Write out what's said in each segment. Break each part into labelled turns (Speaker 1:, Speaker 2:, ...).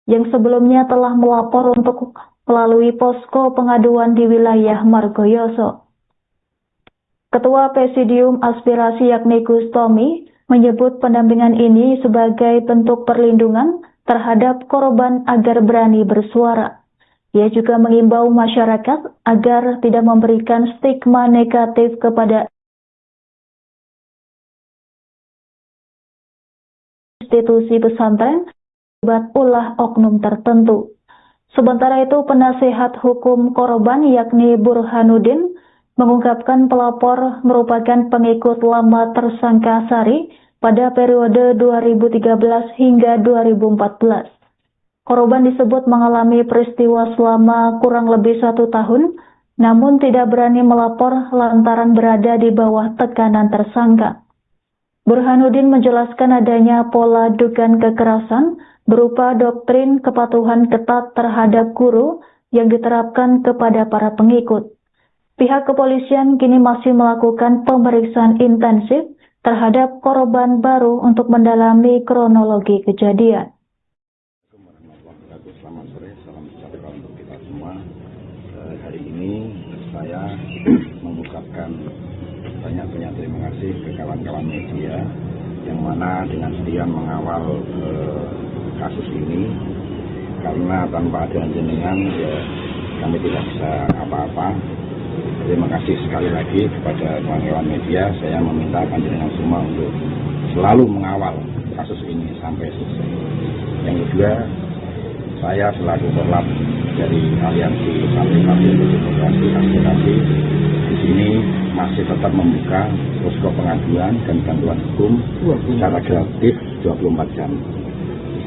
Speaker 1: yang sebelumnya telah melapor untuk melalui posko pengaduan di wilayah Margoyoso. Ketua Presidium Aspirasi yakni Gus Tommy menyebut pendampingan ini sebagai bentuk perlindungan terhadap korban agar berani bersuara. Ia juga mengimbau masyarakat agar tidak memberikan stigma negatif kepada institusi pesantren akibat ulah oknum tertentu. Sementara itu, penasehat hukum korban yakni Burhanuddin mengungkapkan pelapor merupakan pengikut lama tersangka Sari pada periode 2013 hingga 2014. Korban disebut mengalami peristiwa selama kurang lebih 1 tahun, namun tidak berani melapor lantaran berada di bawah tekanan tersangka. Burhanuddin menjelaskan adanya pola dugaan kekerasan berupa doktrin kepatuhan ketat terhadap guru yang diterapkan kepada para pengikut. Pihak kepolisian kini masih melakukan pemeriksaan intensif terhadap korban baru untuk mendalami kronologi kejadian.
Speaker 2: Selamat sore, salam sejahtera untuk kita semua. Hari ini saya mengucapkan banyak-banyak terima kasih ke kawan-kawan media yang mana dengan setia mengawal kasus ini, karena tanpa ada jenengan ya kami tidak bisa apa-apa. Terima kasih sekali lagi kepada kawan-kawan media. Saya meminta panjenengan semua untuk selalu mengawal kasus ini sampai selesai. Yang kedua, saya selaku korlap dari Aliansi Santri untuk Demokrasi Aspirasi di sini masih tetap membuka posko pengaduan dan bantuan hukum secara gratis 24 jam.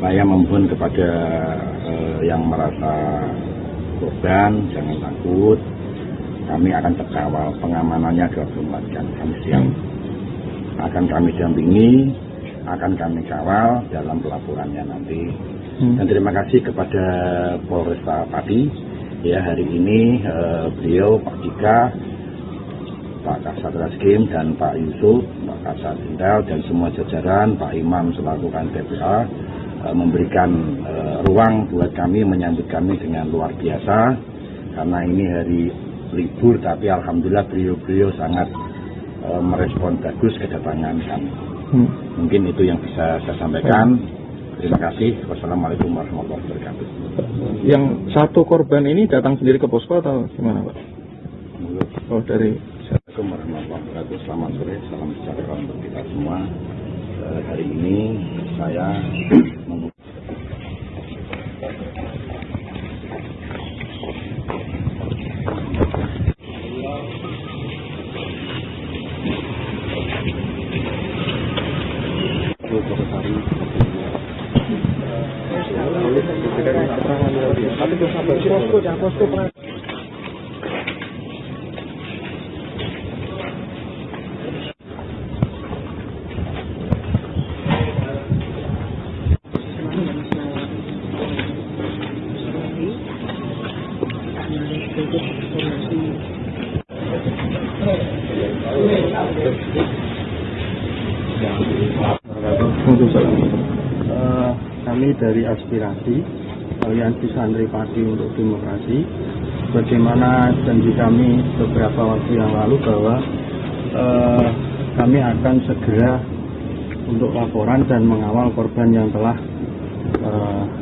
Speaker 2: Saya memohon kepada yang merasa korban jangan takut. Kami akan terkawal, pengamanannya 24 jam. Kami siap. Akan kami dampingi, akan kami kawal dalam pelaporannya nanti. Dan terima kasih kepada Polresta Pati. Ya, hari ini beliau, Pak Dika, Pak Kasat Reskrim dan Pak Yusuf, Pak Kasat Intel dan semua jajaran, Pak Imam selaku TPA memberikan ruang buat kami, menyambut kami dengan luar biasa. Karena ini hari libur, tapi alhamdulillah beliau sangat merespon bagus kedatangan kami. Mungkin itu yang bisa saya sampaikan. Terima kasih. Wassalamualaikum warahmatullahi wabarakatuh.
Speaker 3: Yang satu korban ini datang sendiri ke posko atau gimana, Pak? Oh, dari.
Speaker 2: Assalamualaikum warahmatullahi wabarakatuh. Selamat sore, salam sejahtera untuk kita semua. Hari ini saya
Speaker 4: kami dari Aspirasi Aliansi Santri Pati untuk Demokrasi, bagaimana janji kami beberapa waktu yang lalu bahwa kami akan segera untuk laporan dan mengawal korban yang telah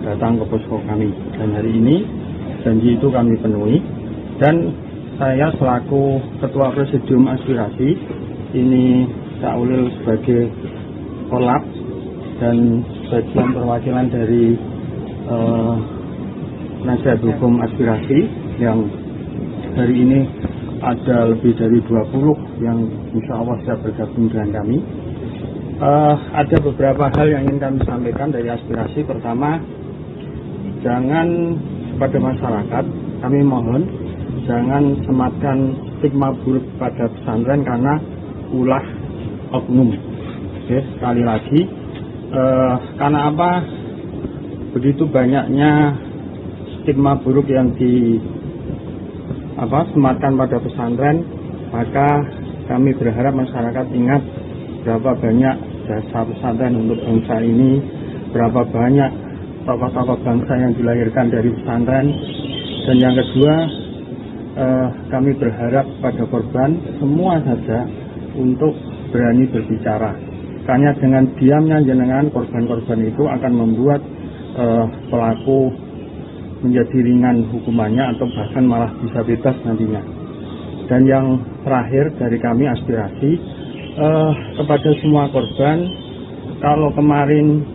Speaker 4: datang ke posko kami. Dan hari ini janji itu kami penuhi, dan saya selaku Ketua Presidium Aspirasi ini Cak Ulil sebagai korlap dan bagian perwakilan dari penasihat hukum Aspirasi yang hari ini ada lebih dari 20 yang insya Allah siap bergabung dengan kami. Ada beberapa hal yang ingin kami sampaikan dari Aspirasi. Pertama, jangan kepada masyarakat, kami mohon jangan sematkan stigma buruk pada pesantren karena ulah oknum. Oke, sekali lagi, karena apa? Begitu banyaknya stigma buruk yang sematkan pada pesantren, maka kami berharap masyarakat ingat berapa banyak jasa pesantren untuk bangsa ini, berapa banyak tokoh-tokoh bangsa yang dilahirkan dari pesantren. Dan yang kedua, kami berharap pada korban semua saja untuk berani berbicara. Karena dengan diamnya jenengan, korban-korban itu akan membuat pelaku menjadi ringan hukumannya atau bahkan malah bisa bebas nantinya. Dan yang terakhir dari kami aspirasi kepada semua korban, kalau kemarin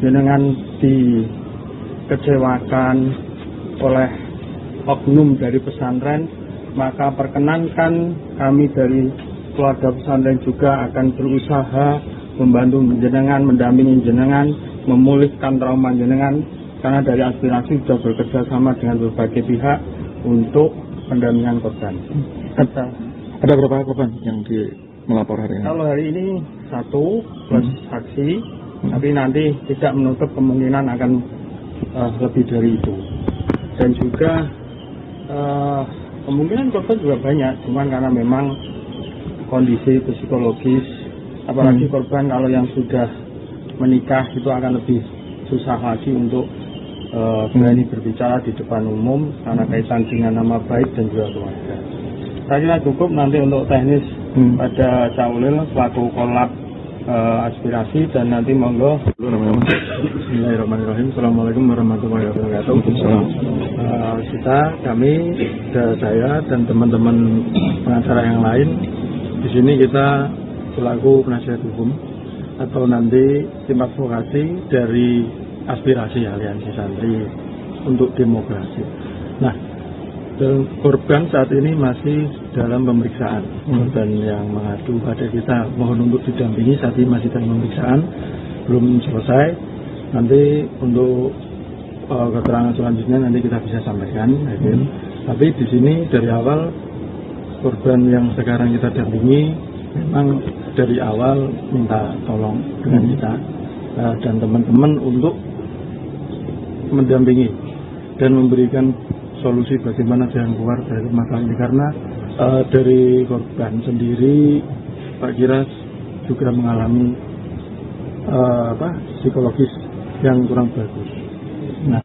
Speaker 4: jenengan dikecewakan oleh oknum dari pesantren, maka perkenankan kami dari keluarga pesantren juga akan berusaha membantu jenengan, mendampingi jenengan, memulihkan trauma jenengan, karena dari aspirasi sudah bekerja sama dengan berbagai pihak untuk pendampingan korban.
Speaker 3: Ada berapa korban yang melapor hari ini?
Speaker 4: Kalau hari ini 1 plus saksi, tapi nanti tidak menutup kemungkinan akan lebih dari itu. Dan juga kemungkinan korban juga banyak, cuman karena memang kondisi psikologis, apalagi korban kalau yang sudah menikah itu akan lebih susah lagi untuk berani berbicara di depan umum karena kaitan dengan nama baik dan juga keluarga. Saya kira cukup nanti untuk teknis pada Caulil selaku kolab aspirasi, dan nanti monggo. Bismillahirrahmanirrahim. Assalamualaikum warahmatullahi wabarakatuh. Kami saya dan teman-teman pengacara yang lain di sini kita selaku penasihat hukum atau nanti tim advokasi dari aspirasi Aliansi Santri untuk Demokrasi. Nah, korban saat ini masih dalam pemeriksaan. Korban yang mengadu pada kita mohon untuk didampingi, saat ini masih dalam pemeriksaan, belum selesai. Nanti untuk keterangan selanjutnya nanti kita bisa sampaikan. Tapi di sini dari awal korban yang sekarang kita dampingi memang dari awal minta tolong dengan kita dan teman-teman untuk mendampingi dan memberikan solusi bagaimana jalan keluar dari masalah ini, karena dari korban sendiri Pak Kiras juga mengalami psikologis yang kurang bagus. Nah,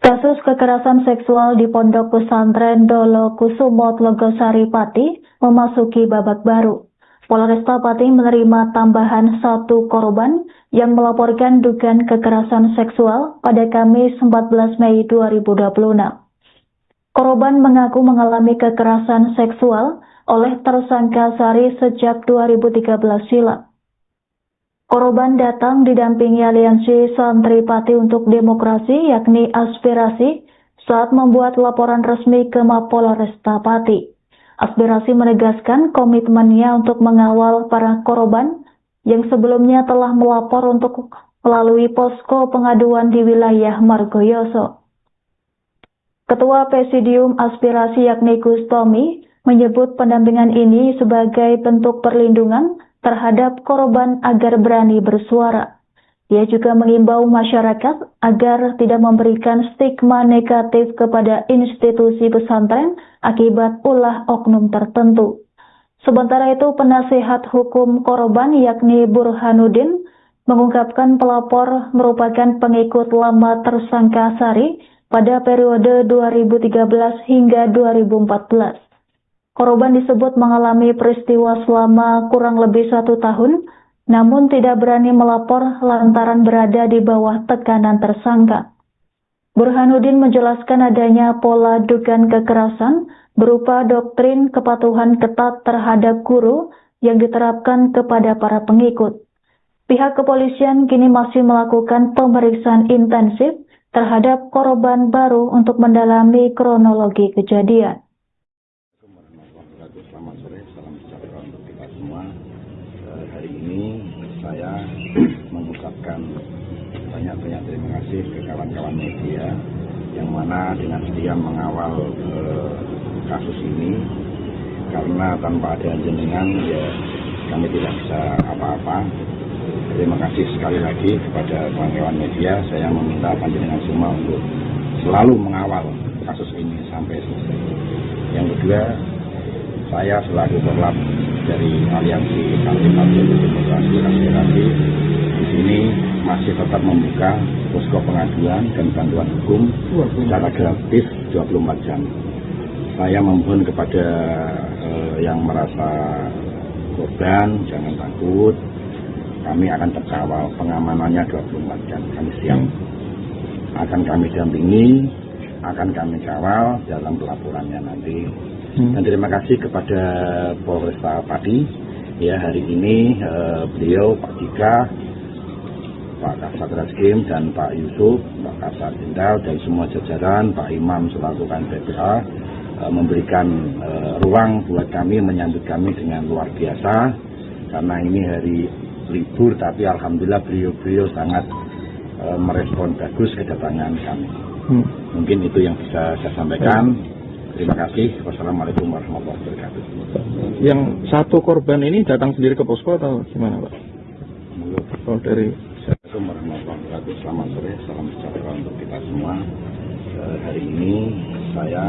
Speaker 1: kasus kekerasan seksual di Pondok Pesantren Dolo Kusumo Tlogosari Pati memasuki babak baru. Polresta Pati menerima tambahan 1 korban yang melaporkan dugaan kekerasan seksual pada Kamis 14 Mei 2026. Korban mengaku mengalami kekerasan seksual oleh tersangka Sari sejak 2013 silam. Korban datang didampingi Aliansi Santri Pati untuk Demokrasi yakni Aspirasi saat membuat laporan resmi ke Mapolresta Pati. Aspirasi menegaskan komitmennya untuk mengawal para korban yang sebelumnya telah melapor untuk melalui posko pengaduan di wilayah Margoyoso. Ketua Presidium Aspirasi yakni Gus Tomi menyebut pendampingan ini sebagai bentuk perlindungan terhadap korban agar berani bersuara. Dia juga mengimbau masyarakat agar tidak memberikan stigma negatif kepada institusi pesantren akibat ulah oknum tertentu. Sementara itu, penasihat hukum korban yakni Burhanuddin mengungkapkan pelapor merupakan pengikut lama tersangka Sari pada periode 2013 hingga 2014. Korban disebut mengalami peristiwa selama kurang lebih 1 tahun, namun tidak berani melapor lantaran berada di bawah tekanan tersangka. Burhanuddin menjelaskan adanya pola dugaan kekerasan berupa doktrin kepatuhan ketat terhadap guru yang diterapkan kepada para pengikut. Pihak kepolisian kini masih melakukan pemeriksaan intensif terhadap korban baru untuk mendalami kronologi kejadian.
Speaker 2: Selamat sore, salam sejahtera untuk kita semua. Hari ini saya mengucapkan banyak-banyak terima kasih ke kawan-kawan media yang mana dengan setia mengawal kasus ini, karena tanpa ada jenengan ya kami tidak bisa apa-apa. Terima kasih sekali lagi kepada kawan-kawan media. Saya meminta panjenengan semua untuk selalu mengawal kasus ini sampai selesai. Yang kedua, saya selaku korlap dari Aliansi Partai Demokrasi Aspirasi di sini masih tetap membuka posko pengaduan dan bantuan hukum secara gratis 24 jam. Saya memohon kepada yang merasa korban, jangan takut. Kami akan terkawal, pengamanannya 24 jam. Kami siap. Akan kami dampingi, akan kami kawal dalam pelaporannya nanti. Dan terima kasih kepada Polresta Pati. Ya, hari ini beliau, Pak Dika, Pak Kasat Reskrim dan Pak Yusuf, Pak Kasat Jenderal dan semua jajaran, Pak Imam selaku PPA memberikan ruang buat kami, menyambut kami dengan luar biasa. Karena ini hari libur, tapi alhamdulillah beliau sangat merespon bagus kedatangan kami. Mungkin itu yang bisa saya sampaikan. Terima kasih. Wassalamualaikum warahmatullahi wabarakatuh.
Speaker 3: Yang satu korban ini datang sendiri ke posko atau gimana, Pak? Oh, dari
Speaker 2: Assalamualaikum warahmatullahi wabarakatuh. Selamat sore, salam sejahtera untuk kita semua. Hari ini saya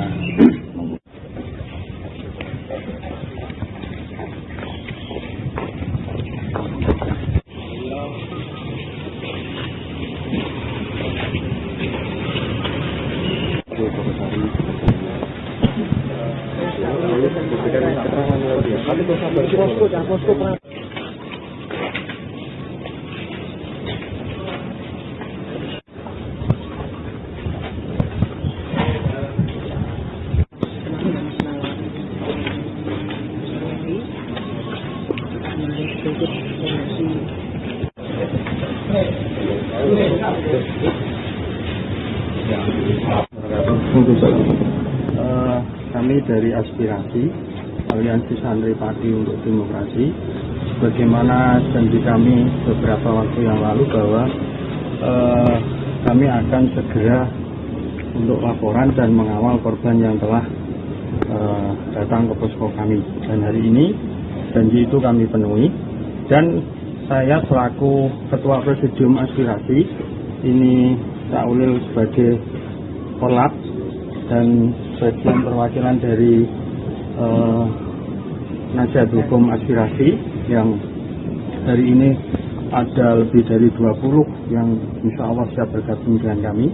Speaker 4: kami dari Aspirasi Aliansi Santri Pati untuk Demokrasi, bagaimana janji kami beberapa waktu yang lalu bahwa kami akan segera untuk laporan dan mengawal korban yang telah datang ke posko kami. Dan hari ini janji itu kami penuhi, dan saya selaku Ketua Presidium Aspirasi ini Cak Ulil sebagai korlap dan bagian perwakilan dari Nasihat Hukum Aspirasi yang hari ini ada lebih dari 20 yang insya Allah siap bergabung dengan kami.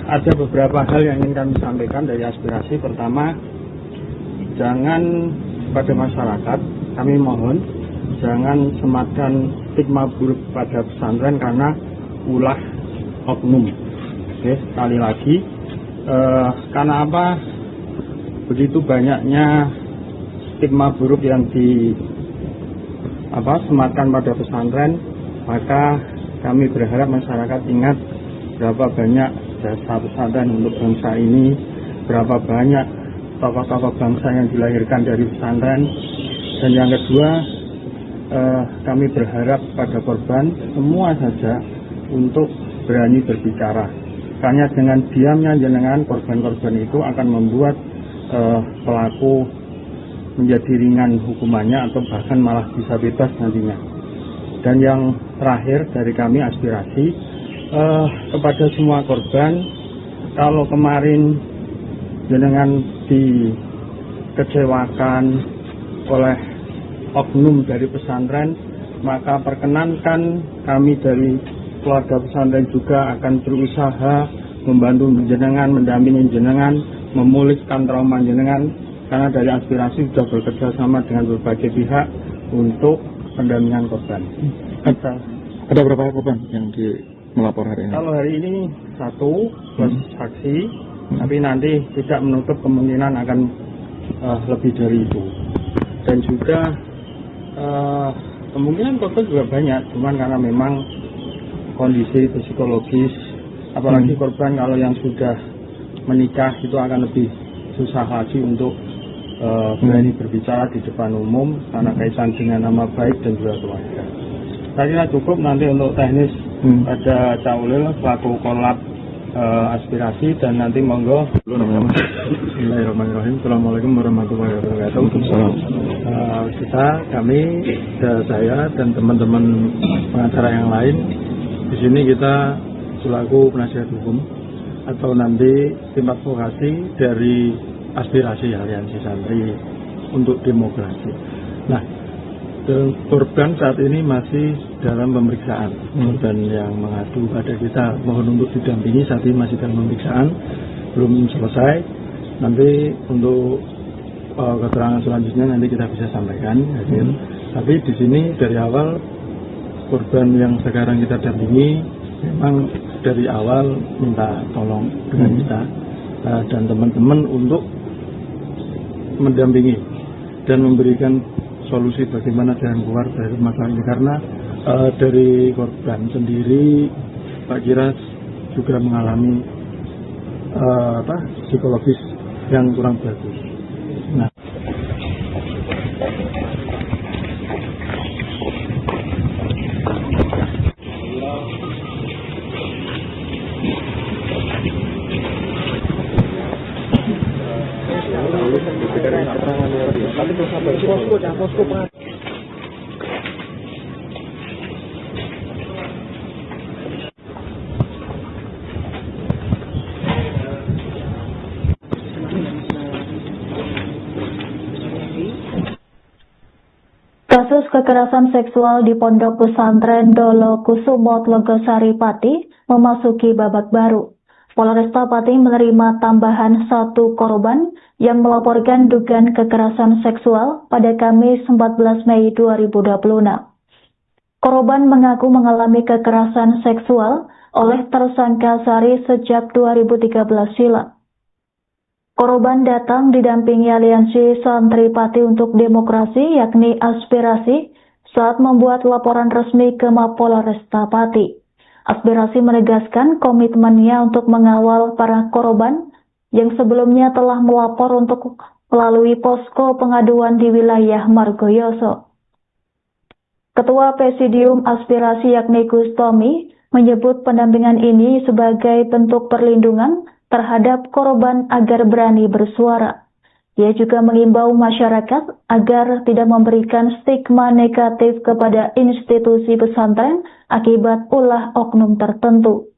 Speaker 4: Ada beberapa hal yang ingin kami sampaikan dari Aspirasi. Pertama, jangan pada masyarakat, kami mohon jangan sematkan stigma buruk pada pesantren karena ulah oknum. Oke, sekali lagi, karena apa? Begitu banyaknya stigma buruk yang sematkan pada pesantren, maka kami berharap masyarakat ingat berapa banyak jasa pesantren untuk bangsa ini, berapa banyak tokoh-tokoh bangsa yang dilahirkan dari pesantren. Dan yang kedua, kami berharap pada korban semua saja untuk berani berbicara, karena dengan diamnya jenengan korban-korban itu akan membuat pelaku menjadi ringan hukumannya atau bahkan malah bisa bebas nantinya. Dan yang terakhir dari kami Aspirasi, kepada semua korban, kalau kemarin jenengan dikecewakan oleh oknum dari pesantren, maka perkenankan kami dari keluarga pesantren juga akan berusaha membantu jenengan, mendampingi jenengan, memulihkan trauma jenengan, karena dari Aspirasi sudah bekerja sama dengan berbagai pihak untuk pendampingan korban.
Speaker 3: Ada berapa korban yang melapor hari ini?
Speaker 4: Kalau hari ini 1 plus saksi, tapi nanti tidak menutup kemungkinan akan lebih dari itu. Dan juga kemungkinan korban juga banyak, cuman karena memang kondisi psikologis, apalagi korban kalau yang sudah menikah itu akan lebih susah lagi untuk berani berbicara di depan umum karena kaitan dengan nama baik dan juga keluarga. saya kira cukup. Nanti untuk teknis ada Caulil selaku kolab aspirasi, dan nanti monggo. Bismillahirrahmanirrahim. Assalamualaikum warahmatullahi wabarakatuh. Kami saya dan teman-teman pengacara yang lain di sini, kita selaku penasihat hukum atau nanti tim advokasi dari aspirasi Aliansi Santri untuk Demokrasi. Nah, korban saat ini masih dalam pemeriksaan. Korban yang mengadu pada kita mohon untuk didampingi, saat ini masih dalam pemeriksaan, belum selesai. Nanti untuk keterangan selanjutnya nanti kita bisa sampaikan. Tapi di sini dari awal korban yang sekarang kita dampingi memang dari awal minta tolong dengan kita dan teman-teman untuk mendampingi dan memberikan solusi bagaimana jalan keluar dari masalah ini, karena dari korban sendiri Pak Kira juga mengalami psikologis yang kurang bagus. Nah,
Speaker 1: kasus kekerasan seksual di Pondok Pesantren Dolo Kusumo Tlogosari Pati memasuki babak baru. Polresta Pati menerima tambahan 1 korban yang melaporkan dugaan kekerasan seksual pada Kamis 14 Mei 2026. Korban mengaku mengalami kekerasan seksual oleh tersangka Sari sejak 2013 silam. Korban datang didampingi Aliansi Santri Pati untuk Demokrasi, yakni Aspirasi, saat membuat laporan resmi ke Mapolresta Pati. Aspirasi menegaskan komitmennya untuk mengawal para korban yang sebelumnya telah melapor untuk melalui posko pengaduan di wilayah Margoyoso. Ketua Presidium Aspirasi yakni Gus Tommy menyebut pendampingan ini sebagai bentuk perlindungan terhadap korban agar berani bersuara. Ia juga mengimbau masyarakat agar tidak memberikan stigma negatif kepada institusi pesantren akibat ulah oknum tertentu.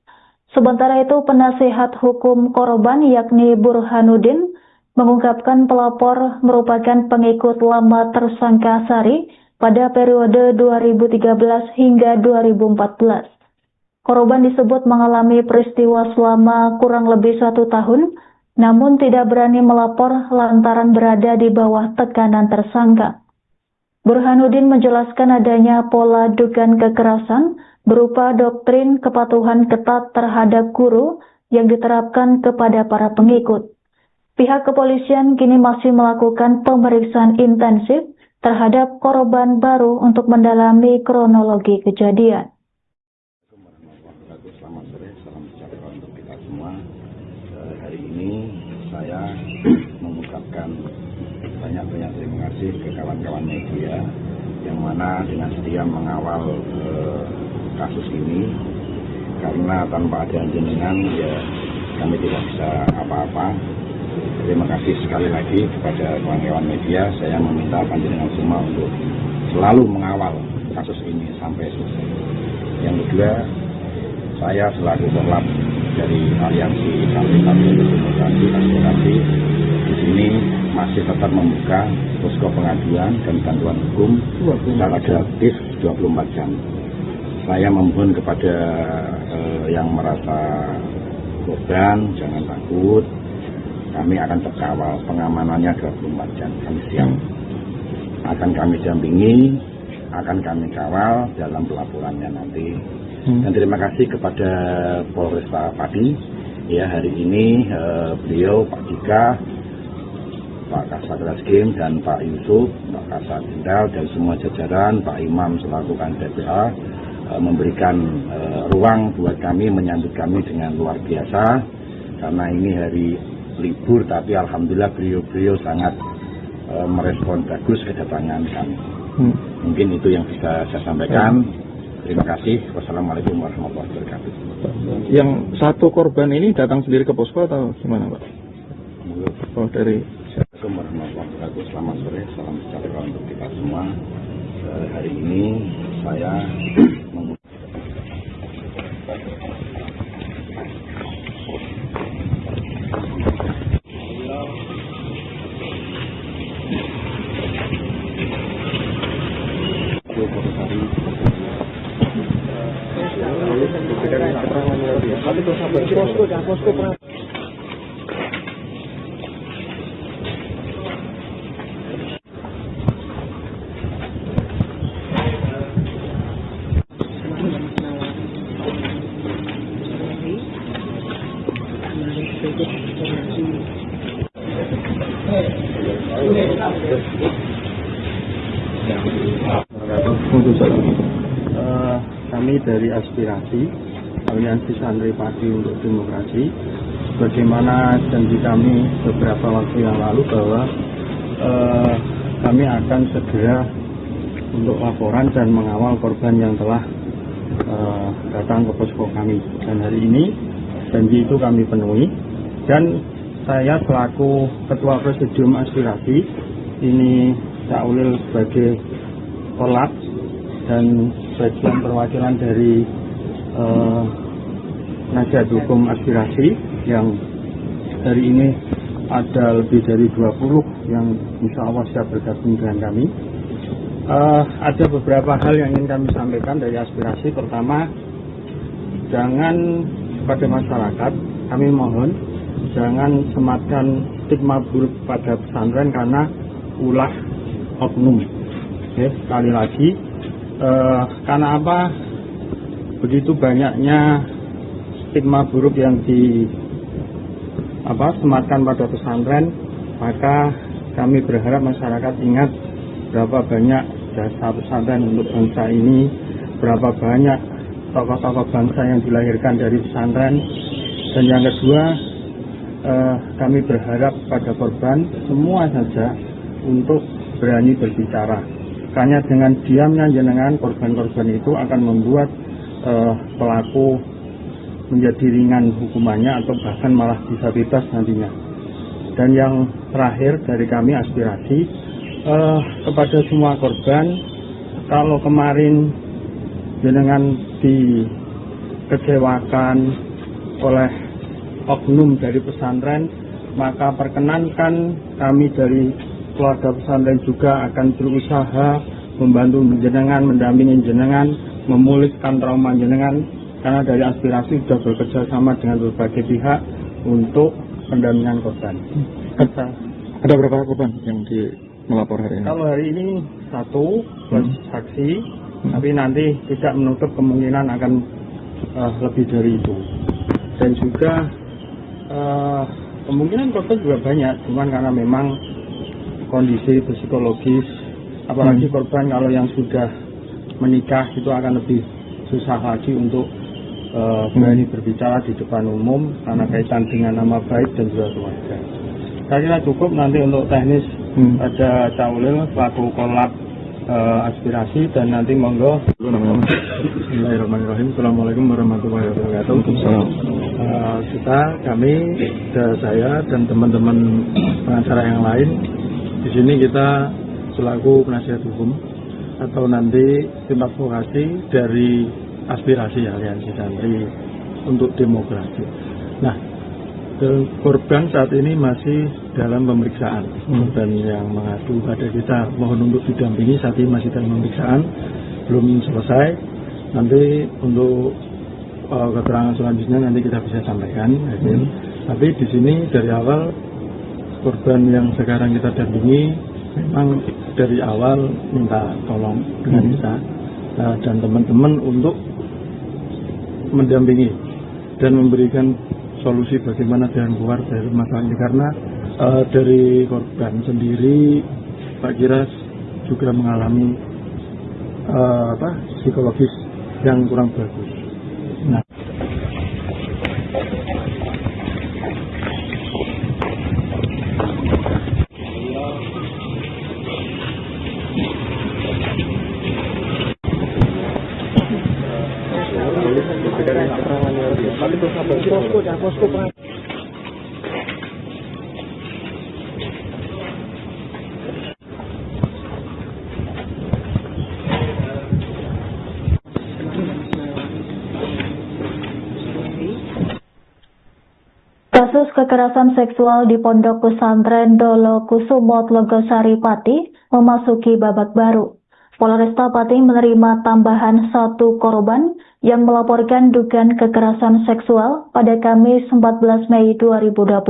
Speaker 1: Sementara itu, penasehat hukum korban yakni Burhanuddin mengungkapkan pelapor merupakan pengikut lama tersangka Sari pada periode 2013 hingga 2014. Korban disebut mengalami peristiwa selama kurang lebih 1 tahun, namun tidak berani melapor lantaran berada di bawah tekanan tersangka. Burhanuddin menjelaskan adanya pola dugaan kekerasan berupa doktrin kepatuhan ketat terhadap guru yang diterapkan kepada para pengikut. Pihak kepolisian kini masih melakukan pemeriksaan intensif terhadap korban baru untuk mendalami kronologi kejadian.
Speaker 2: Selamat sore, salam sejahtera untuk kita semua. Hari ini saya mengucapkan banyak-banyak terima kasih ke kawan-kawan media yang mana dengan setia mengawal kasus ini, karena tanpa ada jenengan ya kami tidak bisa apa-apa. Terima kasih sekali lagi kepada kawan-kawan media. Saya meminta panjenengan semua untuk selalu mengawal kasus ini sampai selesai. Yang kedua, saya selaku korlap dari Aliansi Santri Pati Demokrasi Aspirasi di sini masih tetap membuka posko pengaduan dan bantuan hukum secara gratis 24 jam. Saya memohon kepada yang merasa korban jangan takut. Kami akan terkawal, pengamanannya 24 jam. Kami siap. Akan kami dampingi, akan kami kawal dalam pelaporannya nanti. Dan terima kasih kepada Polresta Pati. Ya, hari ini beliau Pak Dika, Pak Kasat Reskrim dan Pak Yusuf, Pak Kasat Jenderal dan semua jajaran, Pak Imam selaku KNPA memberikan ruang buat kami, menyambut kami dengan luar biasa. Karena ini hari libur, tapi alhamdulillah beliau sangat merespon bagus kedatangan kami. Mungkin itu yang bisa saya sampaikan. Terima kasih. Wassalamualaikum warahmatullahi wabarakatuh.
Speaker 3: Yang satu korban ini datang sendiri ke posko atau gimana, Pak? Oh, dari
Speaker 2: Assalamualaikum warahmatullahi wabarakatuh. Selamat sore, salam sejahtera untuk kita semua. Hari ini saya
Speaker 4: kami dari Aspirasi Aliansi Santri Padi untuk Demokrasi, bagaimana janji kami beberapa waktu yang lalu bahwa kami akan segera untuk laporan dan mengawal korban yang telah datang ke posko kami, dan hari ini janji itu kami penuhi. Dan saya selaku Ketua Presidium Aspirasi ini Cak Ulil sebagai Korlap dan bagian perwakilan dari Nasihat Hukum Aspirasi yang hari ini ada lebih dari 20 yang insya Allah siap bergabung dengan kami. Ada beberapa hal yang ingin kami sampaikan dari Aspirasi. Pertama, jangan pada masyarakat, kami mohon jangan sematkan stigma buruk pada pesantren karena ulah oknum. Sekali lagi, karena apa? Begitu banyaknya stigma buruk yang sematkan pada pesantren, maka kami berharap masyarakat ingat berapa banyak jasa pesantren untuk bangsa ini, berapa banyak tokoh-tokoh bangsa yang dilahirkan dari pesantren. Dan yang kedua, kami berharap pada korban semua saja untuk berani berbicara. Hanya dengan diamnya jenengan korban-korban itu akan membuat pelaku menjadi ringan hukumannya atau bahkan malah bisa bebas nantinya. Dan yang terakhir dari kami Aspirasi, kepada semua korban, kalau kemarin jenengan dikecewakan oleh oknum dari pesantren, maka perkenankan kami dari keluarga pesantren juga akan berusaha membantu jenengan, mendampingi jenengan, memulihkan trauma jenengan, karena dari Aspirasi sudah bekerja sama dengan berbagai pihak untuk pendampingan korban.
Speaker 3: Ada berapa korban yang melapor hari ini?
Speaker 4: Kalau hari ini 1 plus saksi, tapi nanti tidak menutup kemungkinan akan lebih dari itu. Dan juga kemungkinan korban juga banyak, cuman karena memang kondisi psikologis, apalagi korban kalau yang sudah menikah itu akan lebih susah lagi untuk berani berbicara di depan umum karena kaitan dengan nama baik dan juga keluarga. Saya kira cukup. Nanti untuk teknis ada Cak Ulil selaku Korlap Aspirasi, dan nanti monggo. Bismillahirrahmanirrahim. Assalamualaikum warahmatullahi wabarakatuh. Kami, saya dan teman-teman pengacara yang lain di sini, kita selaku penasihat hukum atau nanti tim advokasi dari Aspirasi Aliansi Santri untuk Demokrasi. Nah, korban saat ini masih dalam pemeriksaan. Korban yang mengadu pada kita mohon untuk didampingi, saat ini masih dalam pemeriksaan, belum selesai. Nanti untuk keterangan selanjutnya nanti kita bisa sampaikan. Tapi di sini dari awal korban yang sekarang kita dampingi memang dari awal minta tolong dengan kita dan teman-teman untuk mendampingi dan memberikan solusi bagaimana jalan keluar dari masalah ini, karena dari korban sendiri Pak Kiras juga mengalami psikologis yang kurang bagus. Nah,
Speaker 1: Kasus kekerasan seksual di Pondok Pesantren Dolo Kusumo Tlogosari Pati memasuki babak baru. Polresta Pati menerima tambahan 1 korban yang melaporkan dugaan kekerasan seksual pada Kamis 14 Mei 2026.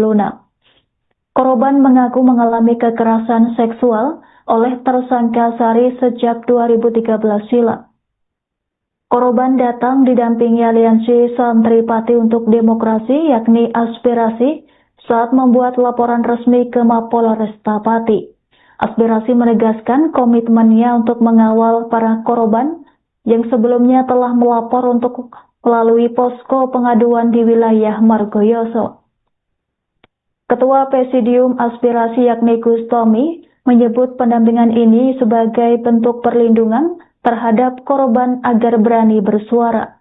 Speaker 1: Korban mengaku mengalami kekerasan seksual oleh tersangka Sari sejak 2013 silam. Korban datang didampingi Aliansi Santri Pati untuk Demokrasi yakni Aspirasi saat membuat laporan resmi ke Mapolresta Pati. Aspirasi menegaskan komitmennya untuk mengawal para korban yang sebelumnya telah melapor untuk melalui posko pengaduan di wilayah Margoyoso. Ketua Presidium Aspirasi yakni Gus Tomi menyebut pendampingan ini sebagai bentuk perlindungan terhadap korban agar berani bersuara.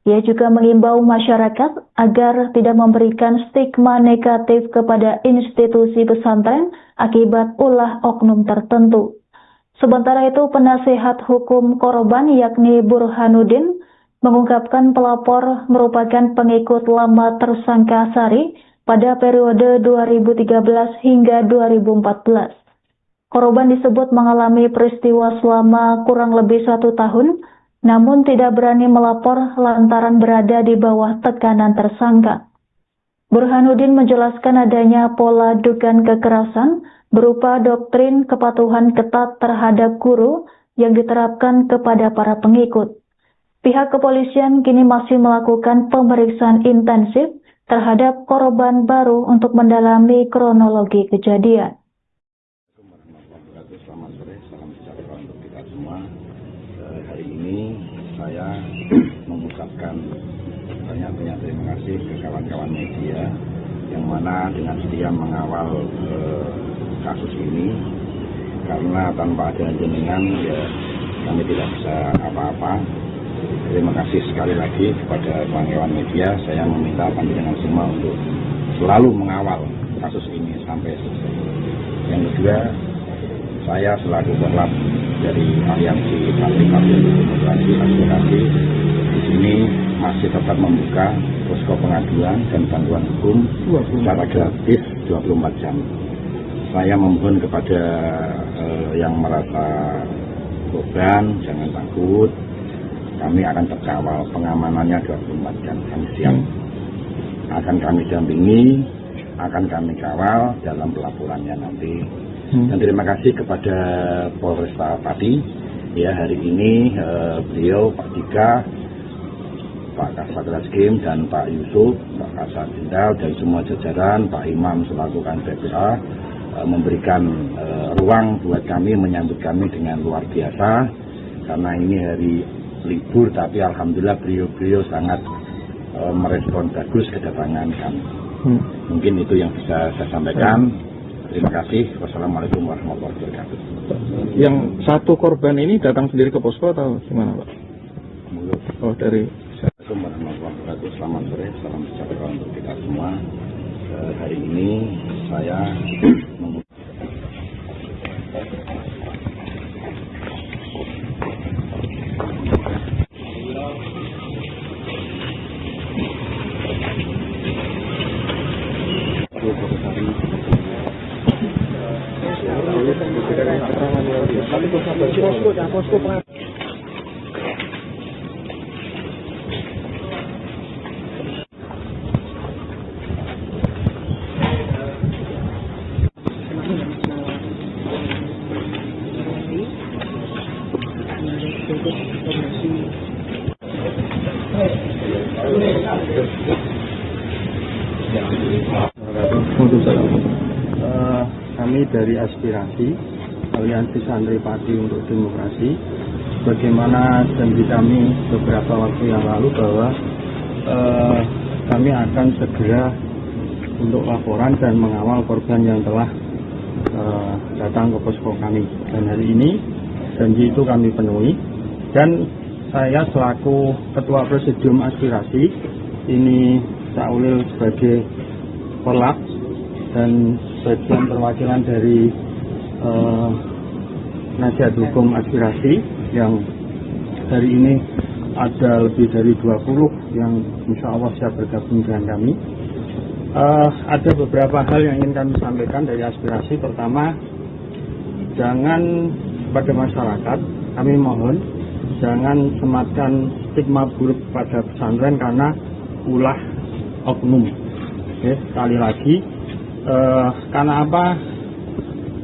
Speaker 1: Ia juga mengimbau masyarakat agar tidak memberikan stigma negatif kepada institusi pesantren akibat ulah oknum tertentu. Sementara itu, penasehat hukum korban yakni Burhanuddin mengungkapkan pelapor merupakan pengikut lama tersangka Sari pada periode 2013 hingga 2014. Korban disebut mengalami peristiwa selama kurang lebih 1 tahun, namun tidak berani melapor lantaran berada di bawah tekanan tersangka. Burhanuddin menjelaskan adanya pola dugaan kekerasan berupa doktrin kepatuhan ketat terhadap guru yang diterapkan kepada para pengikut. Pihak kepolisian kini masih melakukan pemeriksaan intensif terhadap korban baru untuk mendalami kronologi kejadian.
Speaker 2: Selamat sore, salam sejahtera untuk kita semua. Hari ini saya mengucapkan banyak-banyak terima kasih ke kawan-kawan media yang mana dengan setia mengawal kasus ini, karena tanpa ada jenengan ya kami tidak bisa apa-apa. Terima kasih sekali lagi kepada kawan-kawan media. Saya meminta panjenengan semua untuk selalu mengawal kasus ini sampai selesai. Yang kedua, saya selaku korlap dari Aliansi Santri Pati untuk Demokrasi Aspirasi di sini masih tetap membuka posko pengaduan dan bantuan hukum secara gratis 24 jam. Saya memohon kepada yang merasa korban jangan takut, kami akan terkawal, pengamanannya 24 jam. Kami siap, akan kami dampingi, akan kami kawal dalam pelaporannya nanti. Dan terima kasih kepada Polresta Pati. Ya, hari ini beliau Pak Dika, Pak Kasat Reskrim dan Pak Yusuf, Pak Kasat Jenderal dan semua jajaran, Pak Imam selaku PPA memberikan ruang buat kami, menyambut kami dengan luar biasa. Karena ini hari libur, tapi alhamdulillah beliau sangat merespon bagus kedatangan kami. Mungkin itu yang bisa saya sampaikan. Terima kasih. Wassalamualaikum warahmatullahi wabarakatuh.
Speaker 3: Yang 1 korban ini datang sendiri ke posko atau gimana, Pak? Oh, dari...
Speaker 2: Assalamualaikum warahmatullahi wabarakatuh. Selamat sore, salam sejahtera untuk kita semua. Hari ini saya
Speaker 4: kami dari Aspirasi Aliansi Santri Pati untuk Demokrasi, bagaimana janji kami beberapa waktu yang lalu bahwa kami akan segera untuk laporan dan mengawal korban yang telah datang ke posko kami. Dan hari ini janji itu kami penuhi, dan saya selaku Ketua Presidium Aspirasi ini Cak Ulil sebagai Korlap dan sebagian perwakilan dari Penasihat Hukum Aspirasi yang hari ini ada lebih dari 20 yang insya Allah siap bergabung dengan kami. Ada beberapa hal yang ingin kami sampaikan dari aspirasi. Pertama, jangan pada masyarakat, kami mohon jangan sematkan stigma buruk pada pesantren karena ulah oknum. Oke, sekali lagi, karena apa?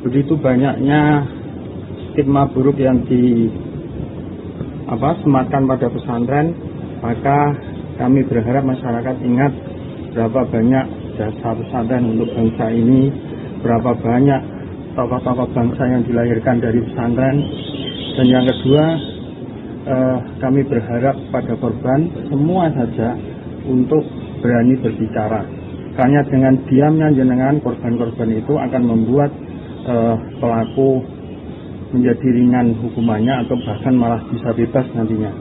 Speaker 4: Begitu banyaknya stigma buruk yang sematkan pada pesantren, maka kami berharap masyarakat ingat berapa banyak jasa pesantren untuk bangsa ini, berapa banyak tokoh-tokoh bangsa yang dilahirkan dari pesantren. Dan yang kedua, kami berharap pada korban semua saja untuk berani berbicara, karena dengan diamnya jenengan korban-korban itu akan membuat pelaku menjadi ringan hukumannya atau bahkan malah bisa bebas nantinya.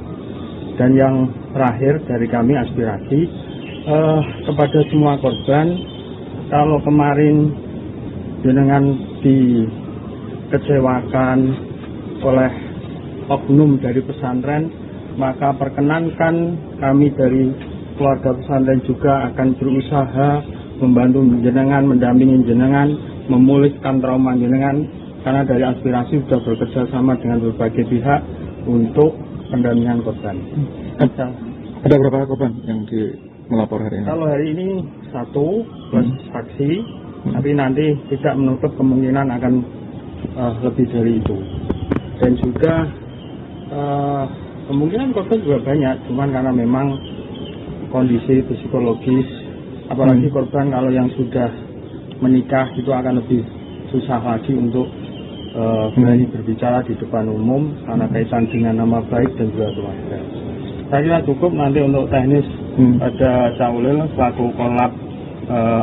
Speaker 4: Dan yang terakhir dari kami aspirasi kepada semua korban, kalau kemarin jenengan dikecewakan oleh oknum dari pesantren, maka perkenankan kami dari keluarga pesantren juga akan berusaha membantu jenengan, mendampingi jenengan, memulihkan trauma jenengan, karena dari aspirasi sudah bekerja sama dengan berbagai pihak untuk pendampingan korban.
Speaker 3: Ada berapa korban yang melapor hari ini?
Speaker 4: Kalau hari ini 1 plus saksi, tapi nanti tidak menutup kemungkinan akan lebih dari itu. Dan juga kemungkinan korban juga banyak, cuman karena memang kondisi psikologis, apalagi korban kalau yang sudah menikah itu akan lebih susah lagi untuk berani berbicara di depan umum karena kaitan dengan nama baik dan juga keluarga. Saya kira cukup. Nanti untuk teknis ada Cak Ulil selaku Korlap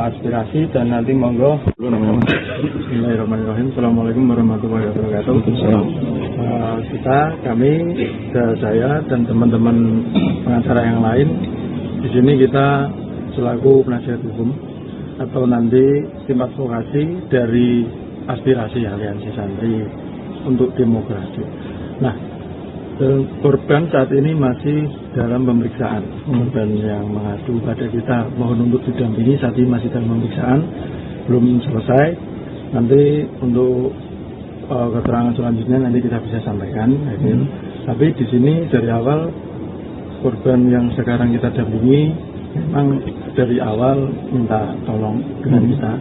Speaker 4: aspirasi, dan nanti monggo. Bismillahirrahmanirrahim. Assalamualaikum warahmatullahi wabarakatuh. Kami saya dan teman-teman pengacara yang lain di sini, kita selaku penasihat hukum atau nanti tim advokasi dari aspirasi Aliansi Santri untuk Demokrasi. Nah, korban saat ini masih dalam pemeriksaan. Korban yang mengadu pada kita mohon untuk didampingi saat ini masih dalam pemeriksaan, belum selesai. Nanti untuk keterangan selanjutnya nanti kita bisa sampaikan. Tapi di sini dari awal korban yang sekarang kita dampingi memang dari awal minta tolong dengan kita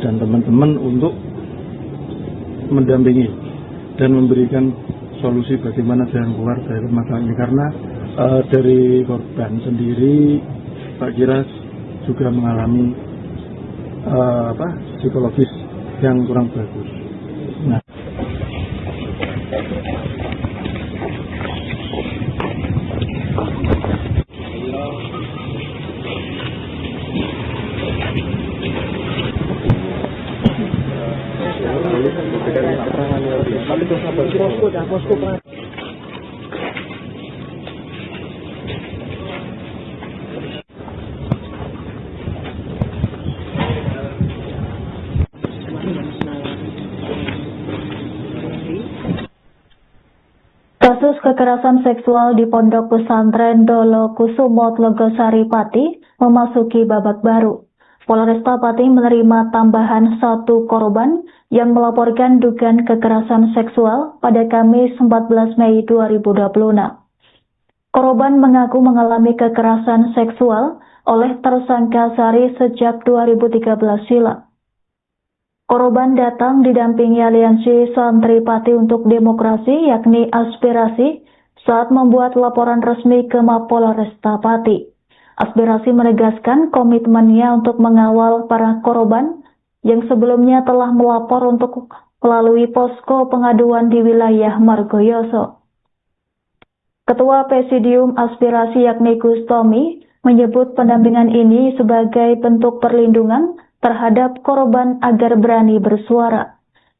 Speaker 4: dan teman-teman untuk mendampingi dan memberikan solusi bagaimana jalan keluar dari masalah ini, karena dari korban sendiri Pak Kira juga mengalami psikologis yang kurang bagus. Nah,
Speaker 1: kasus kekerasan seksual di Pondok Pesantren Dolo Kusumo Tlogosari Pati memasuki babak baru. Polresta Pati menerima tambahan 1 korban yang melaporkan dugaan kekerasan seksual pada Kamis 14 Mei 2026. Korban mengaku mengalami kekerasan seksual oleh tersangka Sari sejak 2013 silam. Korban datang didampingi Aliansi Santri Pati untuk Demokrasi yakni Aspirasi saat membuat laporan resmi ke Mapolresta Pati. Aspirasi menegaskan komitmennya untuk mengawal para korban yang sebelumnya telah melapor untuk melalui posko pengaduan di wilayah Margoyoso. Ketua Presidium Aspirasi yakni Gus Tommy menyebut pendampingan ini sebagai bentuk perlindungan terhadap korban agar berani bersuara.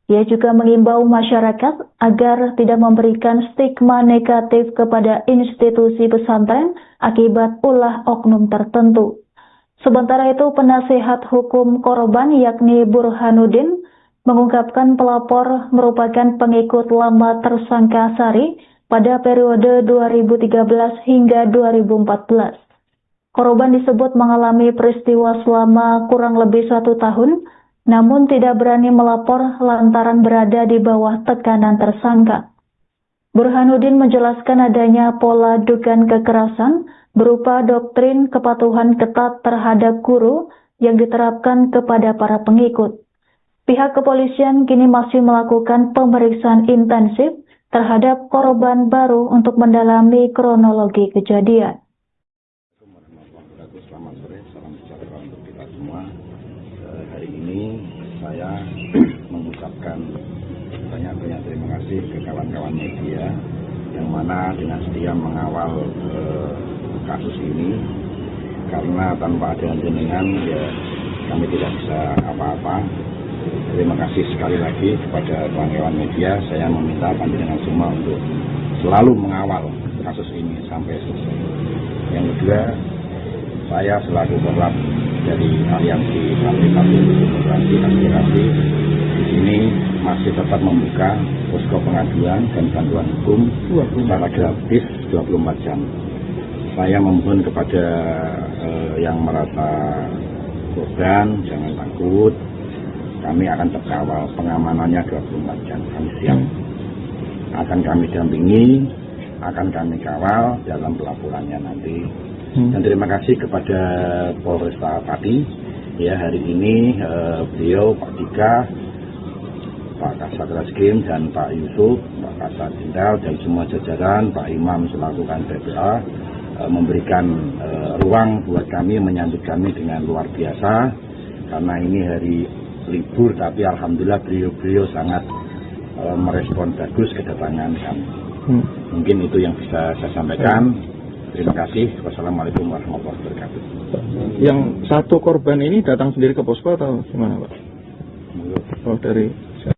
Speaker 1: Ia juga mengimbau masyarakat agar tidak memberikan stigma negatif kepada institusi pesantren akibat ulah oknum tertentu. Sementara itu, penasihat hukum korban yakni Burhanuddin mengungkapkan pelapor merupakan pengikut lama tersangka Sari pada periode 2013 hingga 2014. Korban disebut mengalami peristiwa selama kurang lebih 1 tahun, namun tidak berani melapor lantaran berada di bawah tekanan tersangka. Burhanuddin menjelaskan adanya pola dugaan kekerasan berupa doktrin kepatuhan ketat terhadap guru yang diterapkan kepada para pengikut. Pihak kepolisian kini masih melakukan pemeriksaan intensif terhadap korban baru untuk mendalami kronologi kejadian.
Speaker 2: Selamat sore, salam sejahtera untuk kita semua. Hari ini saya mengucapkan banyak-banyak terima kasih ke kawan-kawan media yang mana dengan setia mengawal kasus ini, karena tanpa ada jenengan ya kami tidak bisa apa-apa. Terima kasih sekali lagi kepada kawan-kawan media. Saya meminta panjenengan semua untuk selalu mengawal kasus ini sampai selesai. Yang kedua, saya selaku korlap dari Aliansi Santri Demokrasi Aspirasi di sini masih tetap membuka posko pengaduan dan bantuan hukum secara gratis 24 jam. Saya memohon kepada yang merasa korban jangan takut. Kami akan tetap kawal pengamanannya 24 jam. Kami siap. Akan kami dampingi, akan kami kawal dalam pelaporannya nanti. Dan terima kasih kepada Polresta Pati. Ya, hari ini beliau Pak Dika, Pak Kasat Reskrim dan Pak Yusuf, Pak Kasat Jenderal dan semua jajaran, Pak Imam selaku PPA memberikan ruang buat kami, menyambut kami dengan luar biasa. Karena ini hari libur, tapi alhamdulillah beliau sangat merespon bagus kedatangan kami. Mungkin itu yang bisa saya sampaikan. Terima kasih. Wassalamualaikum warahmatullahi wabarakatuh.
Speaker 3: Yang satu korban ini datang sendiri ke posko atau gimana, Pak? Oh, dari.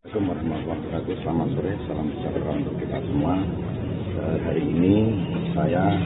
Speaker 2: Assalamualaikum warahmatullahi wabarakatuh. Selamat sore, salam sejahtera untuk kita semua. Hari ini saya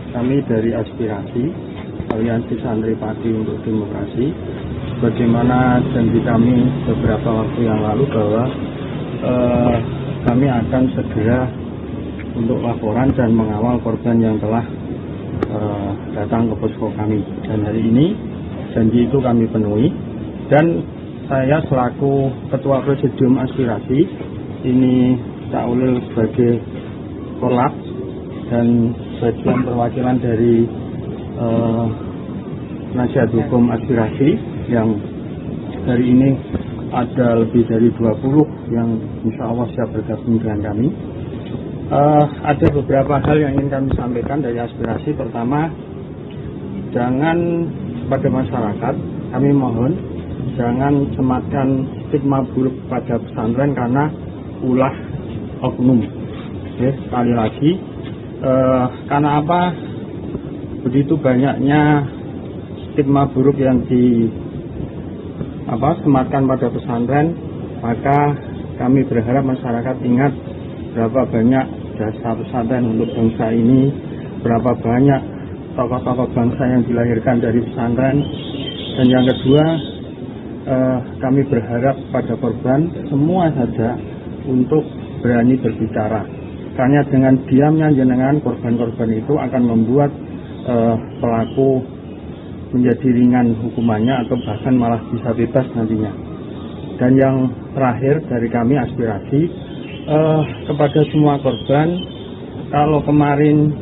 Speaker 4: kami dari Aspirasi Aliansi Santri Pati untuk Demokrasi, bagaimana janji kami beberapa waktu yang lalu bahwa kami akan segera untuk laporan dan mengawal korban yang telah datang ke posko kami. Dan hari ini janji itu kami penuhi, dan saya selaku Ketua Presidium Aspirasi ini Cak Ulil sebagai korlap dan bagian perwakilan dari penasihat hukum Aspirasi yang hari ini ada lebih dari 20 yang insya Allah siap bergabung dengan kami. Ada beberapa hal yang ingin kami sampaikan dari Aspirasi. Pertama, jangan pada masyarakat, kami mohon jangan sematkan stigma buruk pada pesantren karena ulah oknum. Oke, sekali lagi, karena apa? Begitu banyaknya stigma buruk yang sematkan pada pesantren, maka kami berharap masyarakat ingat berapa banyak jasa pesantren untuk bangsa ini, berapa banyak tokoh-tokoh bangsa yang dilahirkan dari pesantren. Dan yang kedua, kami berharap pada korban semua saja untuk berani berbicara, karena dengan diamnya jenengan korban-korban itu akan membuat pelaku menjadi ringan hukumannya atau bahkan malah bisa bebas nantinya. Dan yang terakhir dari kami Aspirasi, kepada semua korban, kalau kemarin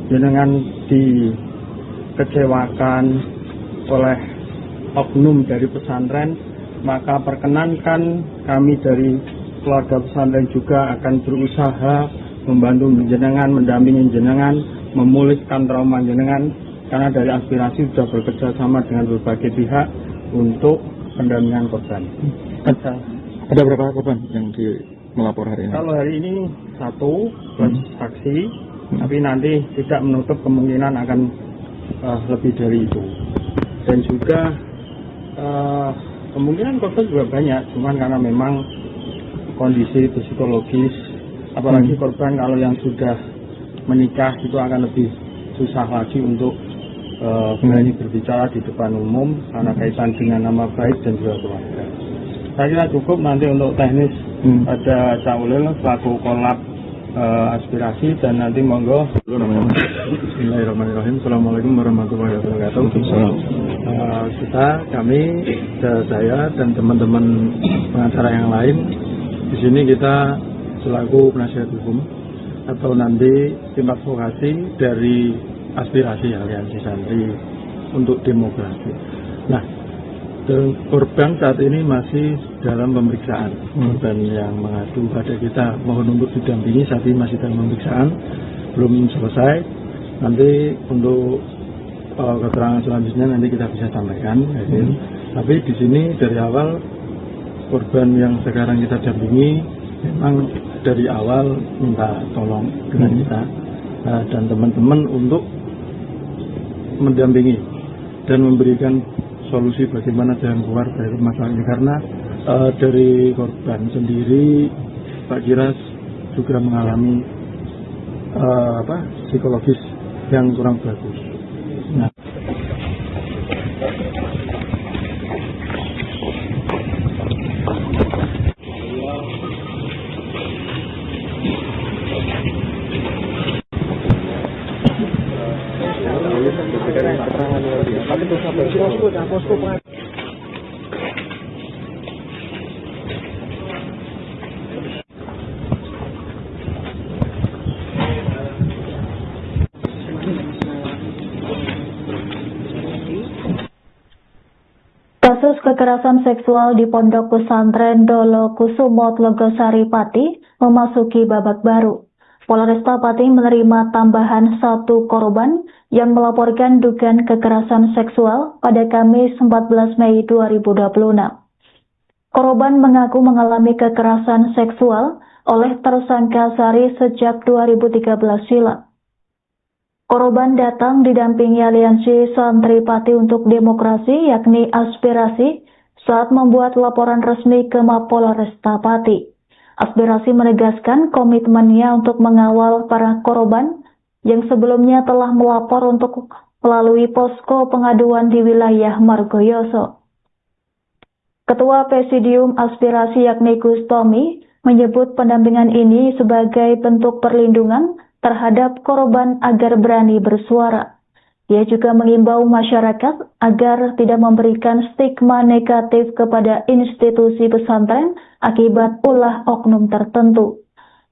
Speaker 4: jenengan dikecewakan, oleh oknum dari pesantren, maka perkenankan kami dari keluarga pesantren juga akan berusaha membantu jenengan, mendampingi jenengan, memulihkan trauma jenengan, karena dari aspirasi sudah bekerja sama dengan berbagai pihak untuk pendampingan korban.
Speaker 3: Ada berapa korban yang melapor hari ini?
Speaker 4: Kalau hari ini 1 plus saksi, tapi nanti tidak menutup kemungkinan akan lebih dari itu. Dan juga kemungkinan korban juga banyak, cuman karena memang kondisi psikologis, apalagi korban kalau yang sudah menikah itu akan lebih susah lagi untuk berani berbicara di depan umum karena kaitan dengan nama baik dan juga keluarga. Saya kira cukup, nanti untuk teknis ada Cak Ulil selaku kolab aspirasi, dan nanti monggo. Bismillahirrahmanirrahim. Assalamualaikum warahmatullahi wabarakatuh. Kami, saya dan teman-teman pengacara yang lain di sini, kita selaku penasihat hukum atau nanti tim advokasi dari aspirasi Aliansi Santri untuk Demokrasi. Nah, korban saat ini masih dalam pemeriksaan. Korban yang mengadu pada kita mohon untuk didampingi, saat ini masih dalam pemeriksaan, belum selesai. Nanti untuk keterangan selanjutnya nanti kita bisa sampaikan. Tapi di sini dari awal korban yang sekarang kita dampingi memang dari awal minta tolong dengan kita dan teman-teman untuk mendampingi dan memberikan solusi bagaimana jalan keluar dari masalah ini, karena dari korban sendiri Pak Giras juga mengalami psikologis yang kurang bagus. Nah,
Speaker 1: Kasus kekerasan seksual di Pondok Pesantren Dolo Kusumo Tlogosari Pati memasuki babak baru. Polresta Pati menerima tambahan 1 korban yang melaporkan dugaan kekerasan seksual pada Kamis 14 Mei 2026. Korban mengaku mengalami kekerasan seksual oleh tersangka Sari sejak 2013 silam. Korban datang didampingi Aliansi Santri Pati untuk Demokrasi yakni Aspirasi saat membuat laporan resmi ke Mapolresta Pati. Aspirasi menegaskan komitmennya untuk mengawal para korban yang sebelumnya telah melapor untuk melalui posko pengaduan di wilayah Margoyoso. Ketua Presidium Aspirasi yakni Gus Tommy menyebut pendampingan ini sebagai bentuk perlindungan terhadap korban agar berani bersuara. Dia juga mengimbau masyarakat agar tidak memberikan stigma negatif kepada institusi pesantren akibat ulah oknum tertentu.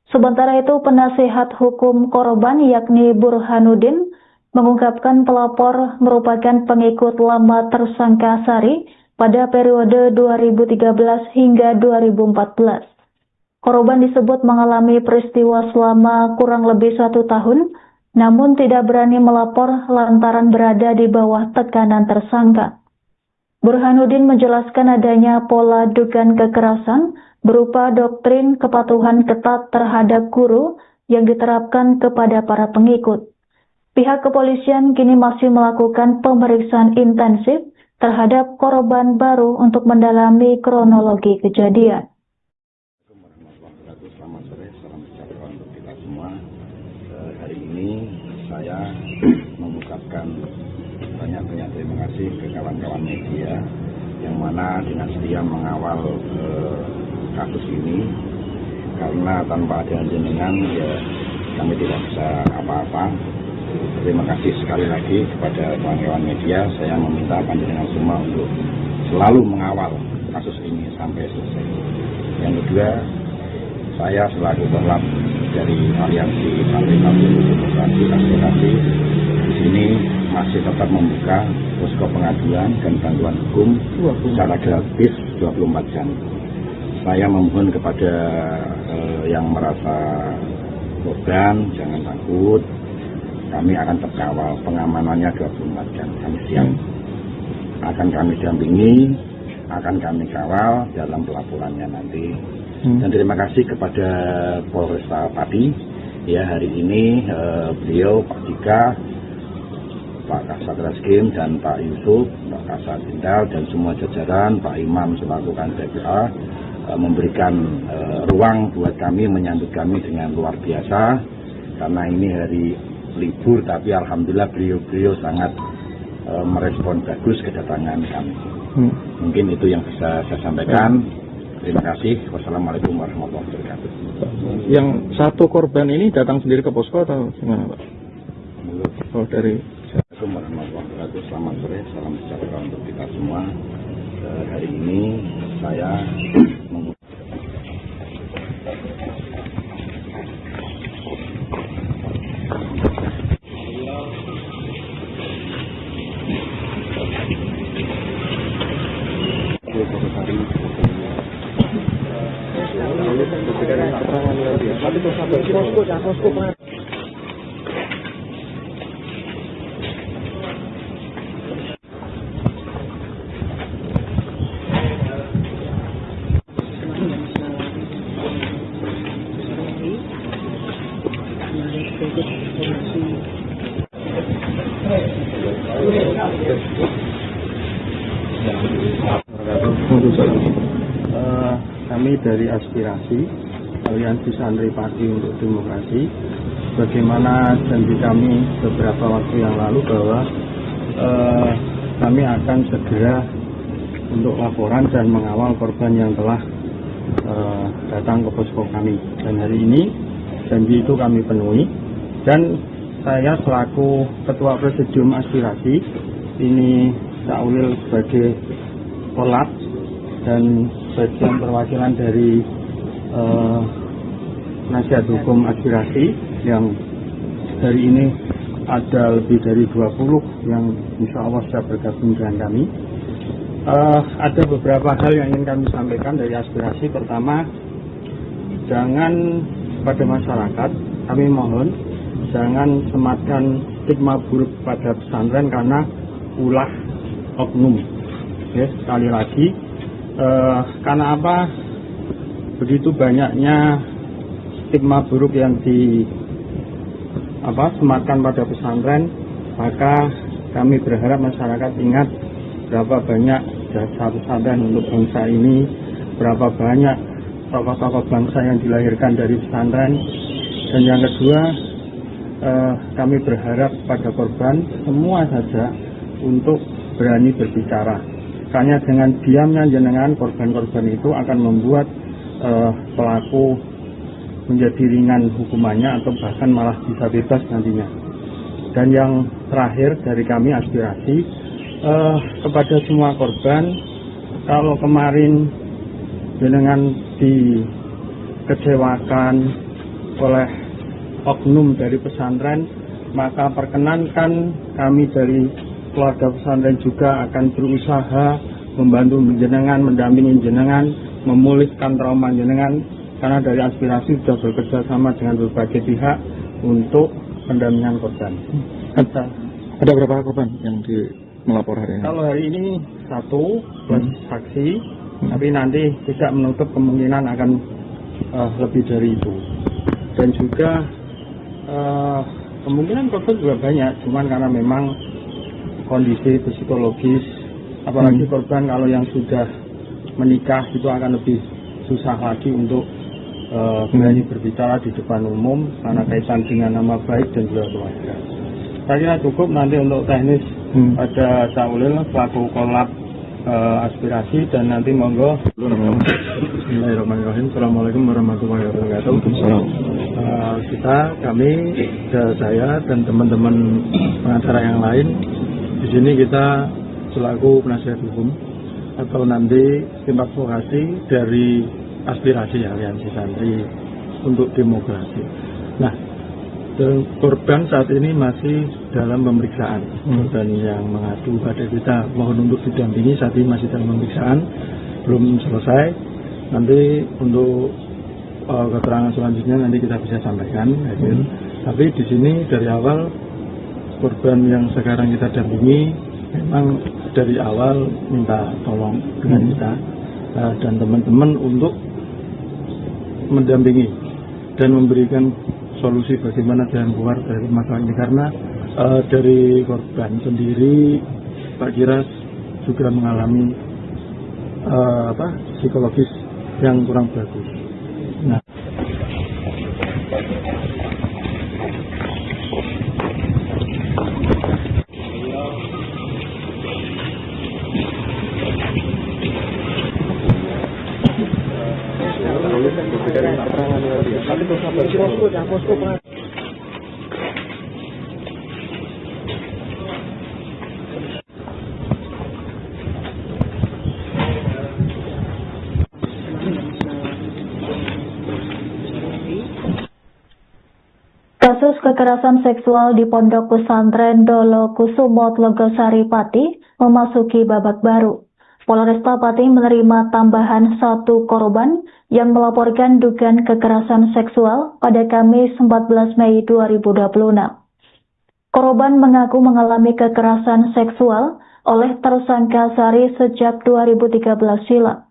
Speaker 1: Sementara itu, penasehat hukum korban yakni Burhanuddin mengungkapkan pelapor merupakan pengikut lama tersangka Sari pada periode 2013 hingga 2014. Korban disebut mengalami peristiwa selama kurang lebih 1 tahun, namun tidak berani melapor lantaran berada di bawah tekanan tersangka. Burhanuddin menjelaskan adanya pola dugaan kekerasan berupa doktrin kepatuhan ketat terhadap guru yang diterapkan kepada para pengikut. Pihak kepolisian kini masih melakukan pemeriksaan intensif terhadap korban baru untuk mendalami kronologi kejadian.
Speaker 2: Selamat sore, salam sejahtera untuk kita semua. Hari ini saya mengucapkan banyak-banyak terima kasih ke kawan-kawan media yang mana dengan setia mengawal kasus ini, karena tanpa ada jenengan ya kami tidak bisa apa-apa. Terima kasih sekali lagi kepada kawan-kawan media. Saya meminta panjenengan semua untuk selalu mengawal kasus ini sampai selesai. Yang kedua, saya selaku kolab dari Aliansi Santri Pati untuk Demokrasi Aspirasi di sini masih tetap membuka posko pengaduan dan bantuan hukum secara gratis 24 jam. Saya memohon kepada yang merasa korban, jangan takut. Kami akan terkawal, pengamanannya 24 jam. Kami siap. Akan kami dampingi, akan kami kawal dalam pelaporannya nanti. Dan terima kasih kepada Polresta Pati. Ya, hari ini beliau, Pak Dika, Pak Kasat Reskrim dan Pak Yusuf, Pak Kasat Jenderal dan semua jajaran, Pak Imam selaku TPA memberikan ruang buat kami, menyambut kami dengan luar biasa. Karena ini hari libur, tapi alhamdulillah beliau sangat merespon bagus kedatangan kami. Mungkin itu yang bisa saya sampaikan. Terima kasih. Wassalamualaikum warahmatullahi wabarakatuh.
Speaker 3: Yang satu korban ini datang sendiri ke posko atau gimana, Pak? Oh, dari.
Speaker 2: Assalamualaikum warahmatullahi wabarakatuh. Selamat sore, salam sejahtera untuk kita semua. Hari ini saya
Speaker 4: kami dari Aspirasi Aliansi Santri Pati untuk Demokrasi, bagaimana janji kami beberapa waktu yang lalu bahwa kami akan segera untuk laporan dan mengawal korban yang telah datang ke posko kami. Dan hari ini janji itu kami penuhi, dan saya selaku Ketua Presidium Aspirasi ini Cak Ulil sebagai Kolab dan bagian perwakilan dari Nasihat Hukum Aspirasi yang hari ini ada lebih dari 20 yang insya Allah siap bergabung dengan kami. Ada beberapa hal yang ingin kami sampaikan dari Aspirasi. Pertama, jangan pada masyarakat, kami mohon jangan sematkan stigma buruk pada pesantren karena ulah oknum. Ya, sekali lagi, karena apa? Begitu banyaknya stigma buruk yang sematkan pada pesantren, maka kami berharap masyarakat ingat berapa banyak jasa pesantren untuk bangsa ini, berapa banyak tokoh-tokoh bangsa yang dilahirkan dari pesantren. Dan yang kedua, kami berharap pada korban semua saja untuk berani berbicara. Hanya dengan diamnya jenengan, korban-korban itu akan membuat pelaku menjadi ringan hukumannya atau bahkan malah bisa bebas nantinya. Dan yang terakhir dari kami Aspirasi, kepada semua korban, kalau kemarin jenengan dikecewakan oleh oknum dari pesantren, maka perkenankan kami dari keluarga pesantren juga akan berusaha membantu jenengan, mendampingi jenengan, memulihkan trauma jenengan, karena dari Aspirasi sudah bekerja sama dengan berbagai pihak untuk pendampingan korban.
Speaker 3: Ada berapa korban yang melapor hari ini?
Speaker 4: Kalau hari ini 1 plus saksi, tapi nanti tidak menutup kemungkinan akan lebih dari itu. Dan juga kemungkinan korban juga banyak, cuman karena memang kondisi psikologis, apalagi korban kalau yang sudah menikah itu akan lebih susah lagi untuk berani berbicara di depan umum karena kaitan dengan nama baik dan juga keluarga. Saya kira cukup. Nanti untuk teknis ada Cak Ulil selaku Kolab Aspirasi, dan nanti monggo. Bismillahirrahmanirrahim. Assalamualaikum warahmatullahi wabarakatuh. Kami saya dan teman-teman pengacara yang lain di sini, kita selaku penasihat hukum atau nanti tim advokasi dari Aspirasi Aliansi Santri untuk Demokrasi. Nah,
Speaker 3: Korban saat ini masih dalam pemeriksaan. Korban yang mengadu pada kita mohon untuk didampingi saat ini masih dalam pemeriksaan, belum selesai. Nanti untuk keterangan selanjutnya nanti kita bisa sampaikan. Tapi di sini dari awal korban yang sekarang kita dampingi memang dari awal minta tolong dengan kita dan teman-teman untuk mendampingi dan memberikan solusi bagaimana jalan keluar dari masalah ini, karena dari korban sendiri Pak Kiras juga mengalami psikologis yang kurang bagus. Nah,
Speaker 1: kasus kekerasan seksual di Pondok Pesantren Dolo Kusumo Tlogosari Pati memasuki babak baru. Polresta Pati menerima tambahan 1 korban yang melaporkan dugaan kekerasan seksual pada Kamis 14 Mei 2026. Korban mengaku mengalami kekerasan seksual oleh tersangka Sari sejak 2013 silam.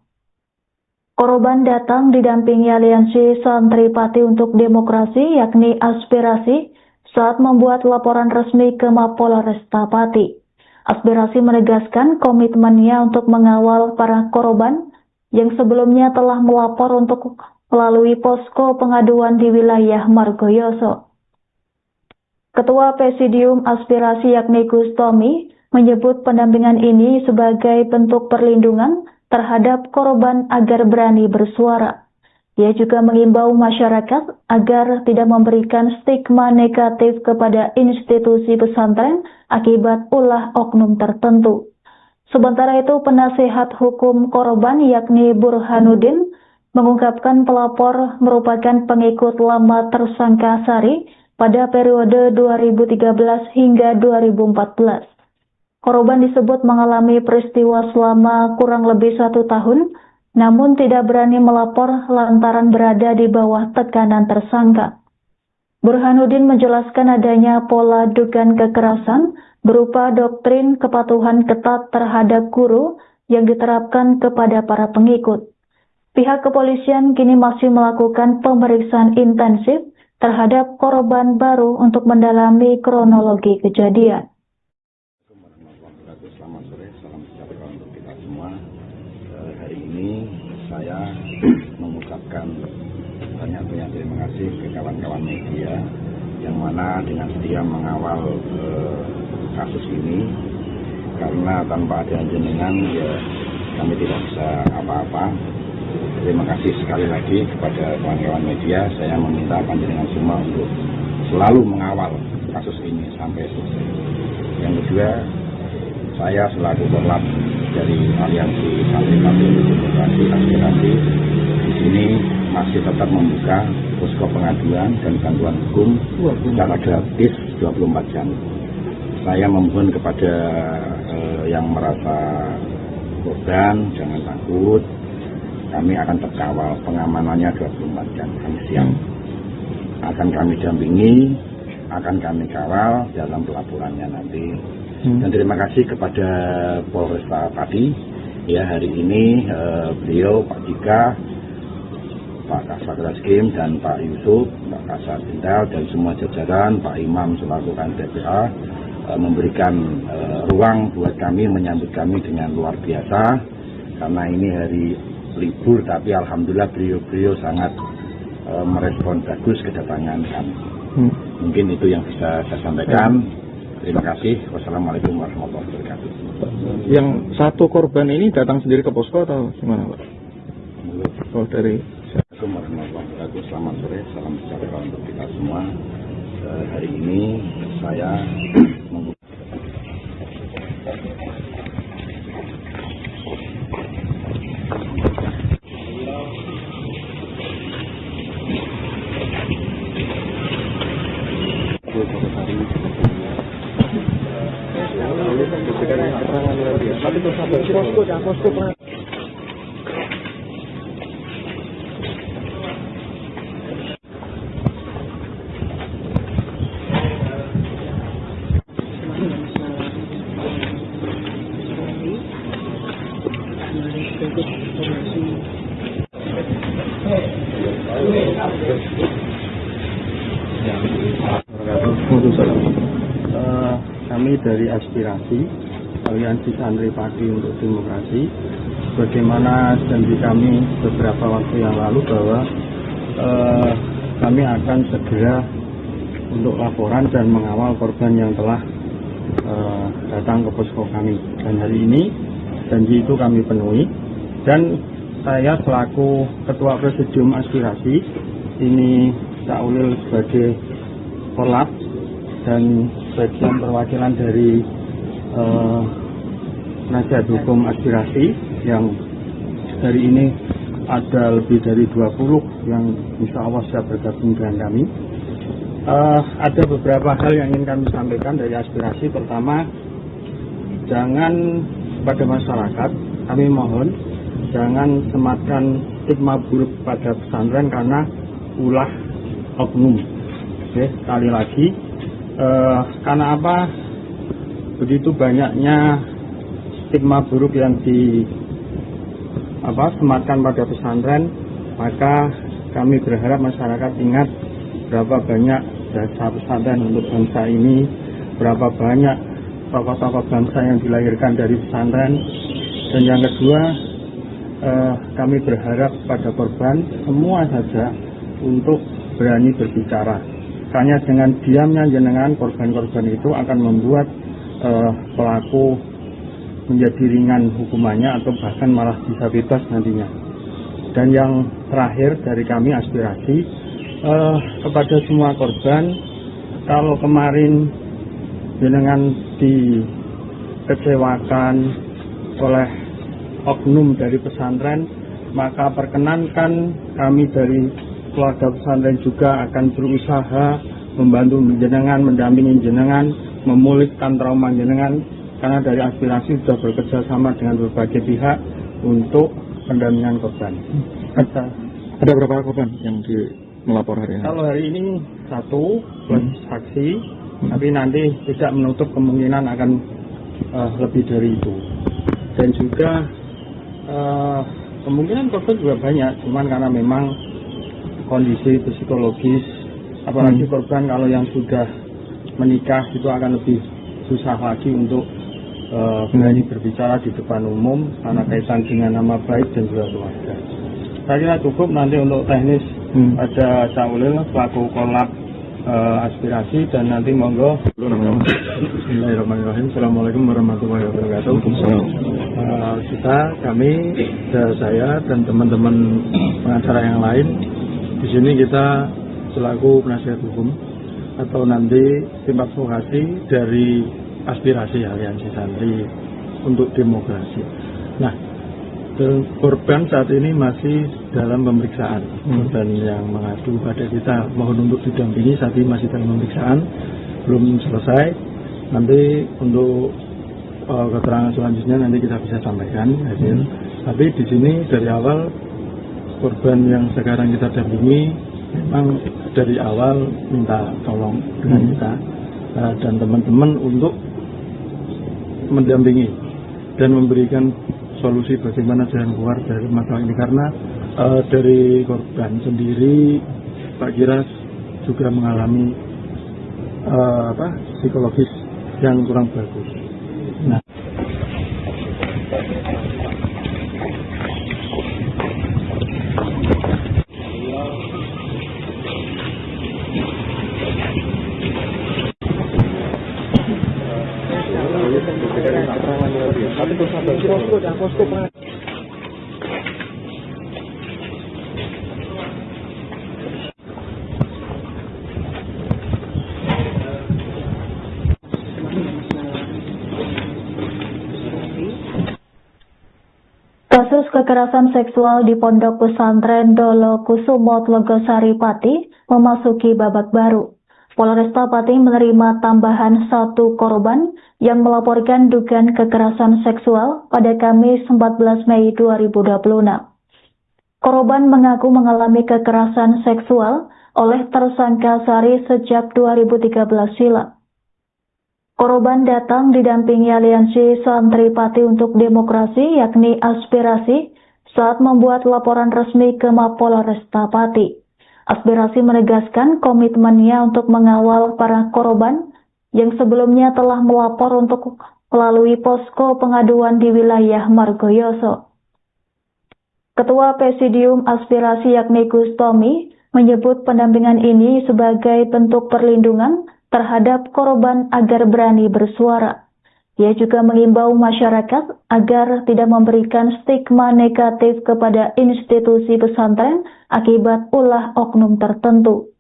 Speaker 1: Korban datang didampingi Aliansi Santri Pati untuk Demokrasi yakni Aspirasi saat membuat laporan resmi ke Mapolresta Pati. Aspirasi menegaskan komitmennya untuk mengawal para korban yang sebelumnya telah melapor untuk melalui posko pengaduan di wilayah Margoyoso. Ketua Presidium Aspirasi yakni Gus Tommy menyebut pendampingan ini sebagai bentuk perlindungan terhadap korban agar berani bersuara. Dia juga mengimbau masyarakat agar tidak memberikan stigma negatif kepada institusi pesantren akibat ulah oknum tertentu. Sementara itu, penasehat hukum korban yakni Burhanuddin mengungkapkan pelapor merupakan pengikut lama tersangka Sari pada periode 2013 hingga 2014. Korban disebut mengalami peristiwa selama kurang lebih 1 tahun, namun tidak berani melapor lantaran berada di bawah tekanan tersangka. Burhanuddin menjelaskan adanya pola dugaan kekerasan berupa doktrin kepatuhan ketat terhadap guru yang diterapkan kepada para pengikut. Pihak kepolisian kini masih melakukan pemeriksaan intensif terhadap korban baru untuk mendalami kronologi kejadian.
Speaker 2: Selamat sore, salam sejahtera untuk kita semua. Hari ini saya mengucapkan banyak-banyak terima kasih ke kawan-kawan media yang mana dengan setia mengawal kasus ini, karena tanpa ada jenengan ya kami tidak bisa apa-apa. Terima kasih sekali lagi kepada kawan-kawan media. Saya meminta panjenengan semua untuk selalu mengawal kasus ini sampai selesai. Yang kedua, saya selaku korlap dari Aliansi Santri Pati untuk Demokrasi Aspirasi di sini masih tetap membuka posko pengaduan dan bantuan hukum secara gratis 24 jam. Saya memohon kepada yang merasa korban jangan takut. Kami akan terkawal, pengamanannya 24 jam. Kami siap. Akan kami dampingi, akan kami kawal dalam pelaporannya nanti. Dan terima kasih kepada Polresta Pati. Ya, hari ini beliau, Pak Jika, Pak Kasat Reskrim dan Pak Yusuf, Pak Kasat Intel dan semua jajaran, Pak Imam selaku TPA memberikan ruang buat kami, menyambut kami dengan luar biasa. Karena ini hari libur, tapi alhamdulillah beliau sangat merespon bagus kedatangan kami. Mungkin itu yang bisa saya sampaikan. Terima kasih. Wassalamualaikum warahmatullahi wabarakatuh.
Speaker 3: Yang 1 korban ini datang sendiri ke posko atau gimana, Pak? Oh, dari
Speaker 2: Assalamualaikum warahmatullahi wabarakatuh. Selamat sore, salam sejahtera untuk kita semua. Hari ini saya
Speaker 3: Logosari. Keterangan dia. Tapi terus sampai posko.
Speaker 4: Kami dari Aspirasi Aliansi Santri Padi untuk Demokrasi, bagaimana janji kami beberapa waktu yang lalu bahwa kami akan segera untuk laporan dan mengawal korban yang telah datang ke posko kami. Dan hari ini janji itu kami penuhi, dan saya selaku Ketua Presidium Aspirasi ini Cak Ulil sebagai Korlap dan bagian perwakilan dari penasihat hukum Aspirasi yang hari ini ada lebih dari 20 yang insya Allah siap bergabung dengan kami. Ada beberapa hal yang ingin kami sampaikan dari Aspirasi. Pertama, jangan pada masyarakat, kami mohon jangan sematkan stigma buruk pada pesantren karena ulah oknum. Oke, sekali lagi, karena apa? Begitu banyaknya stigma buruk yang sematkan pada pesantren, maka kami berharap masyarakat ingat berapa banyak jasa pesantren untuk bangsa ini, berapa banyak tokoh-tokoh bangsa yang dilahirkan dari pesantren. Dan yang kedua, kami berharap pada korban semua saja untuk berani berbicara. Hanya dengan diamnya jenengan korban-korban itu akan membuat pelaku menjadi ringan hukumannya atau bahkan malah bisa bebas nantinya. Dan yang terakhir dari kami Aspirasi, kepada semua korban, kalau kemarin jenengan dikecewakan oleh oknum dari pesantren, maka perkenankan kami dari keluarga pesantren juga akan berusaha membantu jenengan, mendampingi jenengan, memulihkan trauma jenengan, karena dari Aspirasi sudah bekerja sama dengan berbagai pihak untuk pendampingan korban.
Speaker 3: Ada berapa korban yang melapor hari ini?
Speaker 4: Kalau hari ini 1 plus saksi, tapi nanti tidak menutup kemungkinan akan lebih dari itu. Dan juga kemungkinan korban juga banyak, cuman karena memang kondisi psikologis, apalagi korban kalau yang sudah menikah itu akan lebih susah lagi untuk berani berbicara di depan umum karena kaitan dengan nama baik dan juga keluarga. Saya kira cukup. Nanti untuk teknis ada Cak Ulil selaku Korlap Aspirasi, dan nanti monggo.
Speaker 3: Bismillahirrahmanirrahim. Assalamualaikum warahmatullahi wabarakatuh. Kami saya dan teman-teman pengacara yang lain di sini kita selaku penasihat hukum atau nanti tim advokasi dari Aspirasi Aliansi Santri untuk Demokrasi. Nah, korban saat ini masih dalam pemeriksaan. Korban yang mengadu pada kita mohon untuk didampingi saat ini masih dalam pemeriksaan, belum selesai. Nanti untuk keterangan selanjutnya nanti kita bisa sampaikan hasil. Tapi di sini dari awal korban yang sekarang kita dampingi memang dari awal minta tolong dengan kita dan teman-teman untuk mendampingi dan memberikan solusi bagaimana jalan keluar dari masalah ini, karena dari korban sendiri Pak Giras juga mengalami psikologis yang kurang bagus. Nah, tapi terus sampai posko.
Speaker 1: Kasus kekerasan seksual di Pondok Pesantren Dolo Kusumo Logosari Pati memasuki babak baru. Polresta Pati menerima tambahan 1 korban yang melaporkan dugaan kekerasan seksual pada Kamis 14 Mei 2026. Korban mengaku mengalami kekerasan seksual oleh tersangka Sari sejak 2013 silam. Korban datang didampingi Aliansi Santri Pati untuk Demokrasi yakni Aspirasi saat membuat laporan resmi ke Mapolresta Pati. Aspirasi menegaskan komitmennya untuk mengawal para korban yang sebelumnya telah melapor untuk melalui posko pengaduan di wilayah Margoyoso. Ketua Presidium Aspirasi yakni Gus Tommy menyebut pendampingan ini sebagai bentuk perlindungan terhadap korban agar berani bersuara. Ia juga mengimbau masyarakat agar tidak memberikan stigma negatif kepada institusi pesantren akibat ulah oknum tertentu.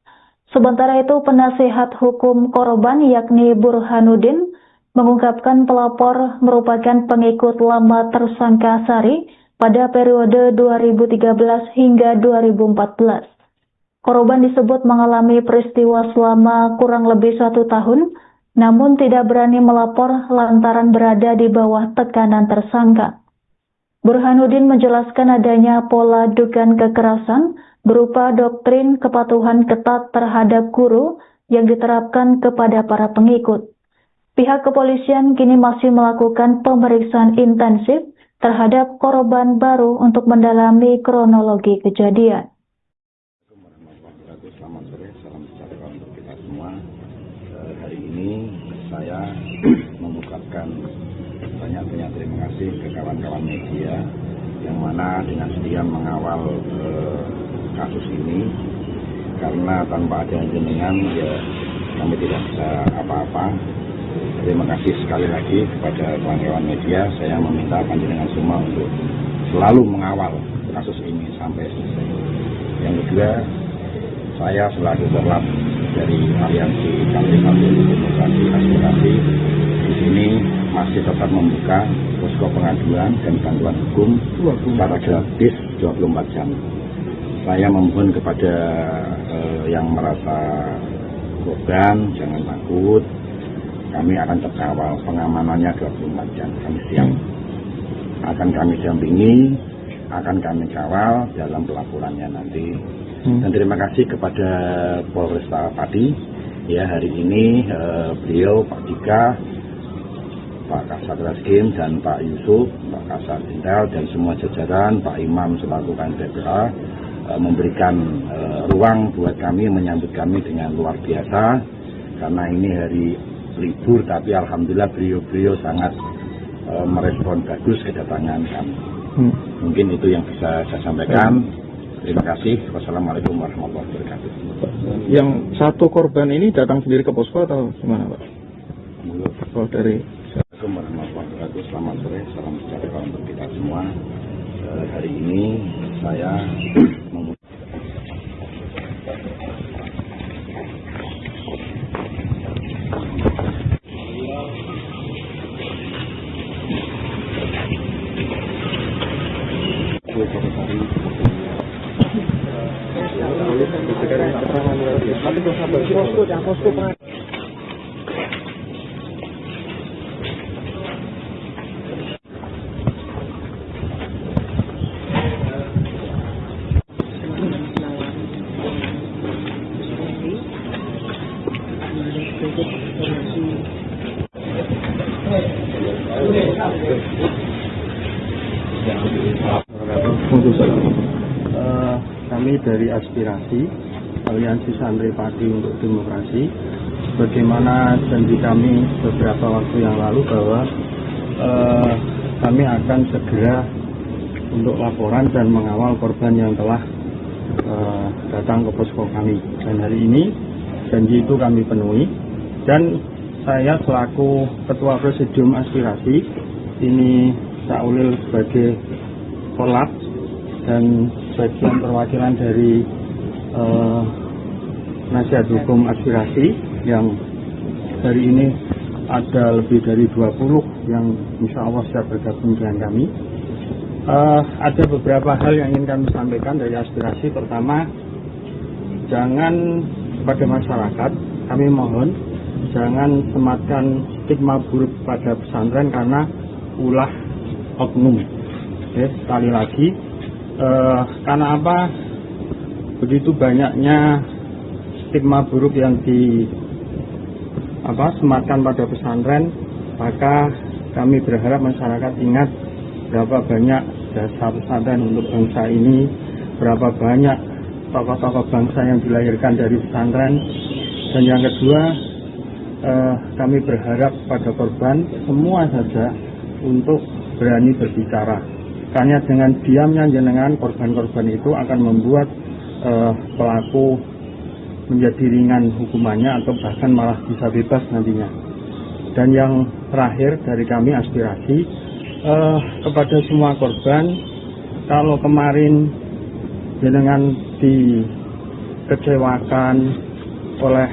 Speaker 1: Sementara itu, penasehat hukum korban yakni Burhanuddin mengungkapkan pelapor merupakan pengikut lama tersangka Sari pada periode 2013 hingga 2014. Korban disebut mengalami peristiwa selama kurang lebih 1 tahun, namun tidak berani melapor lantaran berada di bawah tekanan tersangka. Burhanuddin menjelaskan adanya pola dugaan kekerasan berupa doktrin kepatuhan ketat terhadap guru yang diterapkan kepada para pengikut. Pihak kepolisian kini masih melakukan pemeriksaan intensif terhadap korban baru untuk mendalami kronologi kejadian.
Speaker 2: Selamat sore, salam sejahtera untuk kita semua. Hari ini saya mengucapkan banyak-banyak terima kasih ke kawan-kawan media yang mana dengan setia mengawal kasus ini, karena tanpa ada jenengan ya kami tidak bisa apa-apa. Terima kasih sekali lagi kepada kawan-kawan media. Saya meminta panjenengan semua untuk selalu mengawal kasus ini sampai selesai. Yang kedua, saya selaku korlap dari Aliansi Santri Pati Demokrasi Aspirasi di sini masih tetap membuka posko pengaduan dan bantuan hukum secara gratis 24 jam. Saya memohon kepada yang merasa korban jangan takut. Kami akan terkawal, pengamanannya 24 jam. Kami siap. Akan kami dampingi, akan kami kawal dalam pelaporannya nanti. Dan terima kasih kepada Polresta Pati. Ya, hari ini beliau Pak Dika, Pak Kasat Reskrim dan Pak Yusuf, Pak Kasat Intel dan semua jajaran, Pak Imam selaku KNPPA memberikan ruang buat kami, menyambut kami dengan luar biasa. Karena ini hari libur, tapi alhamdulillah beliau sangat merespon bagus kedatangan kami. Mungkin itu yang bisa saya sampaikan. Terima kasih. Wassalamualaikum warahmatullahi wabarakatuh.
Speaker 3: Yang 1 korban ini datang sendiri ke posko atau gimana, Pak? Oh, dari
Speaker 2: Assalamualaikum warahmatullahi wabarakatuh. Selamat sore, salam sejahtera untuk kita semua. Hari ini saya
Speaker 4: kami dari Aspirasi Aliansi Santri Pati untuk Demokrasi, bagaimana janji kami beberapa waktu yang lalu bahwa kami akan segera untuk laporan dan mengawal korban yang telah datang ke posko kami. Dan hari ini janji itu kami penuhi, dan saya selaku Ketua Presidium Aspirasi ini Cak Ulil sebagai korlap dan bagian perwakilan dari nasihat hukum aspirasi yang hari ini ada lebih dari 20 yang insya Allah siap bergabung dengan kami. Ada beberapa hal yang ingin kami sampaikan dari aspirasi. Pertama, jangan pada masyarakat kami mohon jangan sematkan stigma buruk pada pesantren karena ulah oknum. Oke, sekali lagi, karena apa? Begitu banyaknya stigma buruk yang sematkan pada pesantren, maka kami berharap masyarakat ingat berapa banyak jasa pesantren untuk bangsa ini, berapa banyak tokoh-tokoh bangsa yang dilahirkan dari pesantren. Dan yang kedua, kami berharap pada korban semua saja untuk berani berbicara, karena dengan diamnya jenengan korban-korban itu akan membuat pelaku menjadi ringan hukumannya atau bahkan malah bisa bebas nantinya. Dan yang terakhir dari kami aspirasi kepada semua korban, kalau kemarin jenengan dikecewakan oleh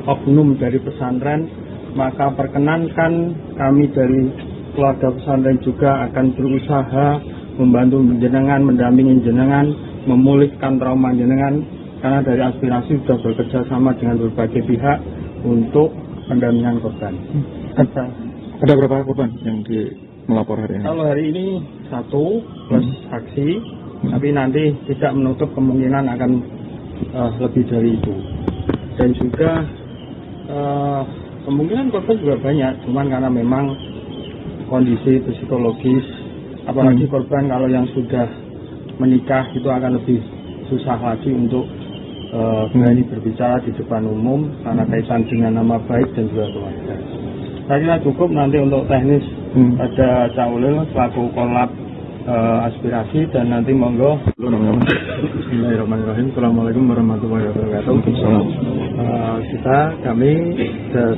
Speaker 4: oknum dari pesantren, maka perkenankan kami dari keluarga pesantren juga akan berusaha membantu jenengan, mendampingi jenengan, memulihkan trauma jenengan, karena dari aspirasi sudah bekerja sama dengan berbagai pihak untuk pendampingan korban.
Speaker 3: Ada berapa korban yang melapor hari ini?
Speaker 4: Kalau hari ini 1 plus saksi, tapi nanti tidak menutup kemungkinan akan lebih dari itu. Dan juga kemungkinan korban juga banyak, cuman karena memang kondisi psikologis, apalagi korban kalau yang sudah menikah itu akan lebih susah lagi untuk berani berbicara di depan umum karena kaitan dengan nama baik dan juga keluarga. Saya kira cukup, nanti untuk teknis ada Cak Ulil selaku kolab aspirasi, dan nanti monggo.
Speaker 3: Bismillahirrahmanirrahim. Assalamualaikum warahmatullahi wabarakatuh. Kami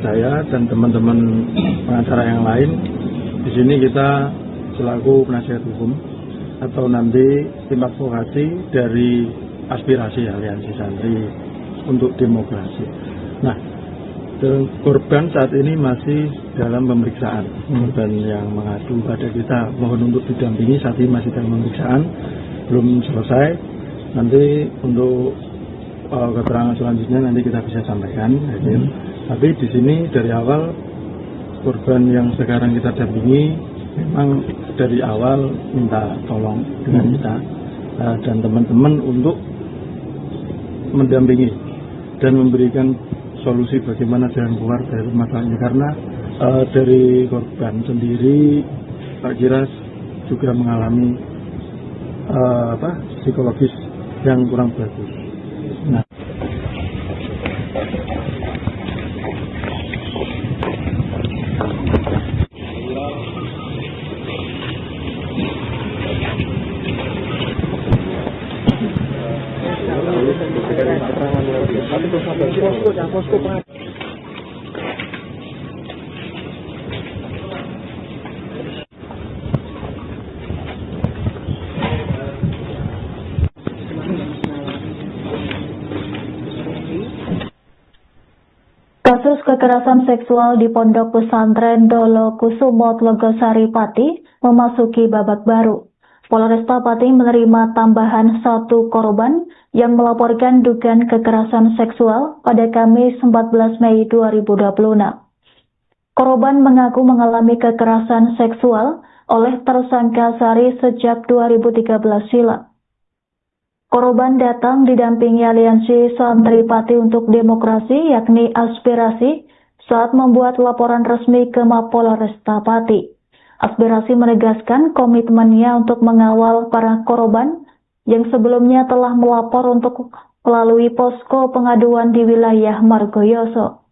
Speaker 3: saya dan teman-teman pengacara yang lain di sini kita selaku penasihat hukum atau nanti tim advokasi dari aspirasi Aliansi Santri untuk Demokrasi. Nah, korban saat ini masih dalam pemeriksaan. Korban yang mengadu pada kita mohon untuk didampingi saat ini masih dalam pemeriksaan, belum selesai. Nanti untuk keterangan selanjutnya nanti kita bisa sampaikan. Tapi di sini dari awal korban yang sekarang kita dampingi memang dari awal minta tolong dengan kita dan teman-teman untuk mendampingi dan memberikan solusi bagaimana jalan keluar dari masalah ini, karena dari korban sendiri Pak Kira juga mengalami psikologis yang kurang bagus. Nah,
Speaker 1: kasus kekerasan seksual di Pondok Pesantren Dolo Kusumo Tlogosari Pati memasuki babak baru. Polresta Pati menerima tambahan 1 korban yang melaporkan dugaan kekerasan seksual pada Kamis 14 Mei 2026. Korban mengaku mengalami kekerasan seksual oleh tersangka Sari sejak 2013 silam. Korban datang didampingi Aliansi Santri Pati untuk Demokrasi yakni Aspirasi saat membuat laporan resmi ke Mapolresta Pati. Aspirasi menegaskan komitmennya untuk mengawal para korban yang sebelumnya telah melapor untuk melalui posko pengaduan di wilayah Margoyoso.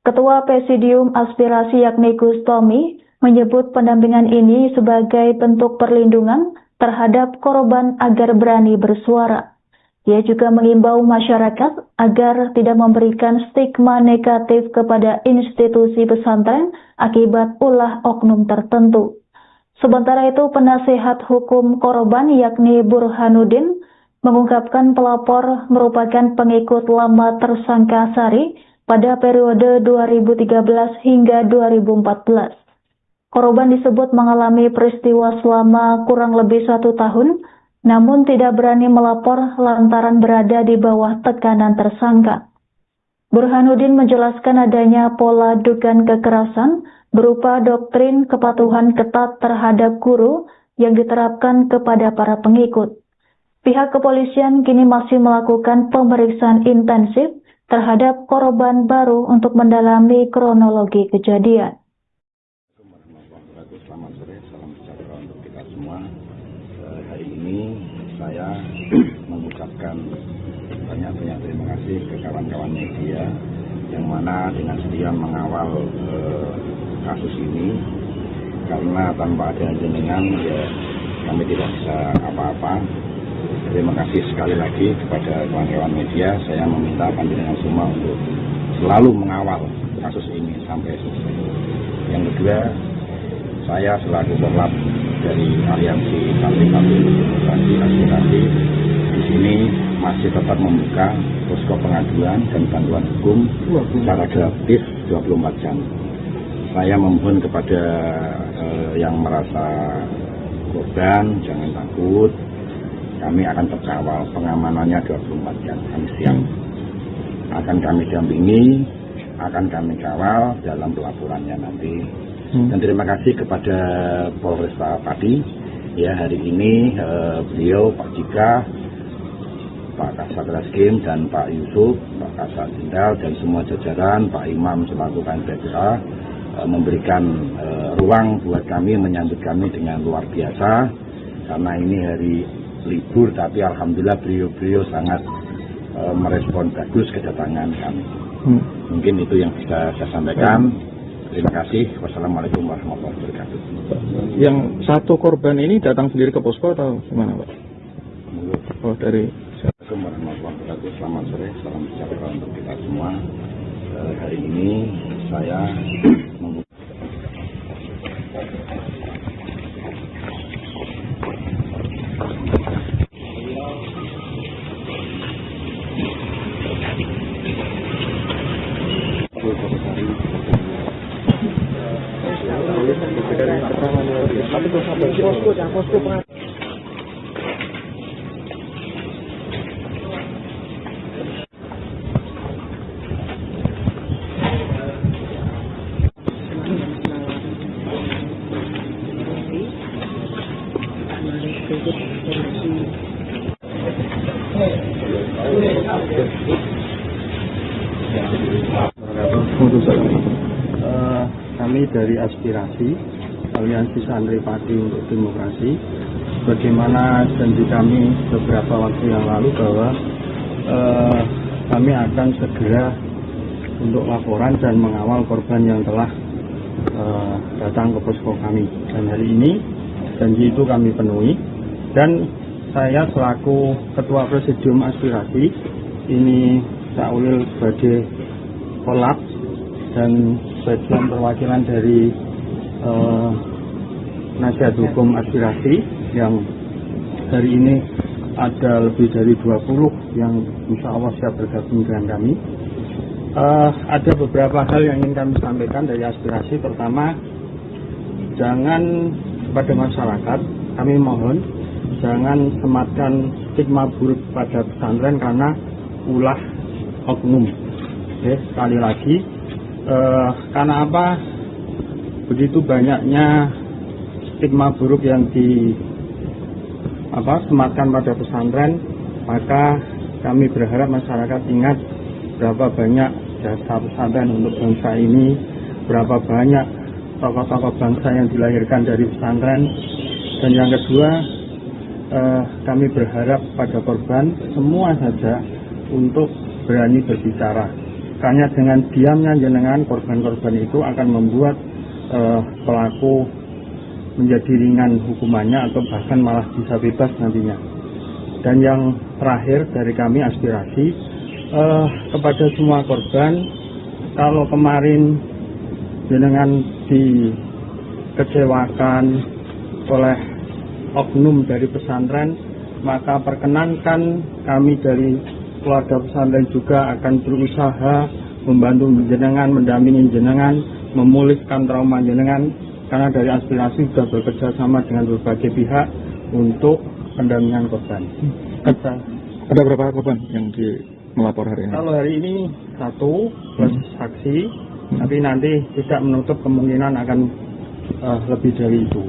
Speaker 1: Ketua Presidium Aspirasi yakni Gus Tomi menyebut pendampingan ini sebagai bentuk perlindungan terhadap korban agar berani bersuara. Dia juga mengimbau masyarakat agar tidak memberikan stigma negatif kepada institusi pesantren akibat ulah oknum tertentu. Sementara itu, penasehat hukum korban yakni Burhanuddin mengungkapkan pelapor merupakan pengikut lama tersangka Sari pada periode 2013 hingga 2014. Korban disebut mengalami peristiwa selama kurang lebih 1 tahun, namun tidak berani melapor lantaran berada di bawah tekanan tersangka. Burhanuddin menjelaskan adanya pola dugaan kekerasan berupa doktrin kepatuhan ketat terhadap guru yang diterapkan kepada para pengikut. Pihak kepolisian kini masih melakukan pemeriksaan intensif terhadap korban baru untuk mendalami kronologi kejadian.
Speaker 2: Selamat sore, salam sejahtera untuk kita semua. Hari ini saya mengucapkan banyak terima kasih ke kawan-kawan media yang mana dengan setia mengawal kasus ini, karena tanpa ada jenengan ya kami tidak bisa apa-apa. Terima kasih sekali lagi kepada kawan-kawan media. Saya meminta panjenengan semua untuk selalu mengawal kasus ini sampai selesai. Yang kedua, saya selaku korlap dari Aliansi Santri-Santri Demokrasi Aspirasi di sini masih tetap membuka posko pengaduan dan bantuan hukum secara gratis 24 jam. Saya memohon kepada yang merasa korban jangan takut. Kami akan terkawal, pengamanannya 24 jam. Kami siap. Akan kami dampingi, akan kami kawal dalam pelaporannya nanti. Dan terima kasih kepada Polresta Pati. Ya, hari ini beliau, Pak Jika, Pak Kasat Reskrim dan Pak Yusuf, Pak Kasat Jenderal dan semua jajaran, Pak Imam selaku KNPPA memberikan ruang buat kami, menyambut kami dengan luar biasa. Karena ini hari libur, tapi alhamdulillah beliau sangat merespon bagus kedatangan kami. Mungkin itu yang bisa saya sampaikan. Terima kasih. Wassalamualaikum warahmatullahi wabarakatuh.
Speaker 3: Yang satu korban ini datang sendiri ke posko atau gimana, Pak? Oh, dari
Speaker 2: Assalamualaikum warahmatullahi wabarakatuh. Selamat sore, salam sejahtera untuk kita semua. Hari ini saya
Speaker 4: kami dari Aspirasi Aliansi Santri Pati untuk Demokrasi, bagaimana janji kami beberapa waktu yang lalu bahwa kami akan segera untuk laporan dan mengawal korban yang telah datang ke posko kami. Dan hari ini janji itu kami penuhi, dan saya selaku Ketua Presidium Aspirasi ini Cak Ulil sebagai kolab dan bagian perwakilan dari Nasihat Hukum Aspirasi yang hari ini ada lebih dari 20 yang insya Allah siap bergabung dengan kami. Ada beberapa hal yang ingin kami sampaikan dari Aspirasi. Pertama, jangan kepada masyarakat, kami mohon jangan sematkan stigma buruk pada pesantren karena ulah oknum. Oke, sekali lagi, karena apa? Begitu banyaknya stigma buruk yang sematkan pada pesantren, maka kami berharap masyarakat ingat berapa banyak jasa pesantren untuk bangsa ini, berapa banyak tokoh-tokoh bangsa yang dilahirkan dari pesantren. Dan yang kedua, kami berharap pada korban semua saja untuk berani berbicara. Karena dengan diamnya jenengan, korban-korban itu akan membuat pelaku menjadi ringan hukumannya atau bahkan malah bisa bebas nantinya. Dan yang terakhir dari kami Aspirasi, kepada semua korban, kalau kemarin jenengan dikecewakan oleh oknum dari pesantren, maka perkenankan kami dari keluarga pesantren juga akan berusaha membantu jenengan, mendampingi jenengan, memulihkan trauma jenengan, karena dari Aspirasi sudah bekerja sama dengan berbagai pihak untuk pendampingan korban.
Speaker 3: Ada berapa korban yang
Speaker 5: melapor hari ini?
Speaker 4: Kalau hari ini 1 plus saksi, tapi nanti tidak menutup kemungkinan akan lebih dari itu.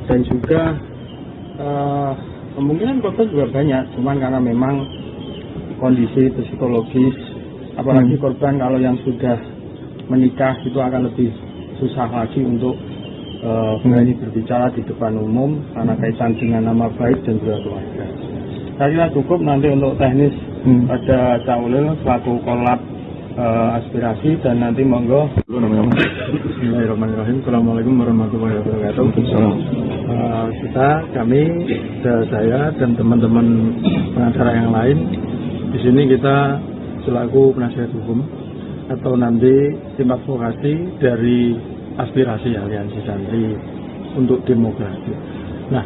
Speaker 4: Dan juga kemungkinan korban juga banyak, cuman karena memang kondisi psikologis, apalagi korban kalau yang sudah menikah itu akan lebih susah lagi untuk berani berbicara di depan umum karena kaitan dengan nama baik dan juga keluarga. Saya kira cukup nanti untuk teknis pada Cak Ulil selaku kolab aspirasi, dan nanti monggo.
Speaker 3: Bismillahirrahmanirrahim. Assalamualaikum warahmatullahi wabarakatuh. Kami saya dan teman-teman pengacara yang lain di sini kita selaku penasihat hukum atau nanti tim advokasi dari aspirasi Aliansi Santri untuk Demokrasi. Nah,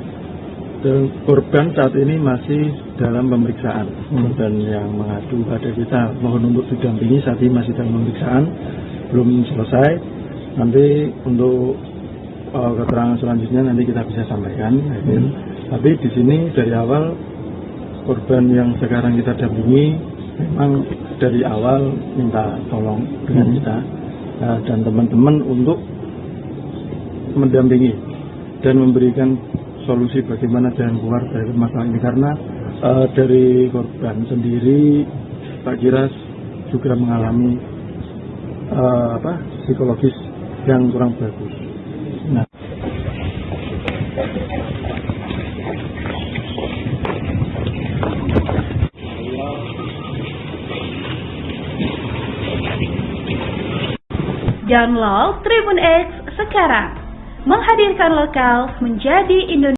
Speaker 3: korban saat ini masih dalam pemeriksaan. Korban yang mengadu pada kita mohon untuk didampingi saat ini masih dalam pemeriksaan, belum selesai. Nanti untuk keterangan selanjutnya nanti kita bisa sampaikan. Tapi di sini dari awal korban yang sekarang kita dampingi memang dari awal minta tolong dengan kita dan teman-teman untuk mendampingi dan memberikan solusi bagaimana jalan keluar dari masalah ini, karena dari korban sendiri Pak Kira juga mengalami psikologis yang kurang bagus. Nah,
Speaker 6: download Tribun X sekarang, menghadirkan lokal menjadi Indonesia.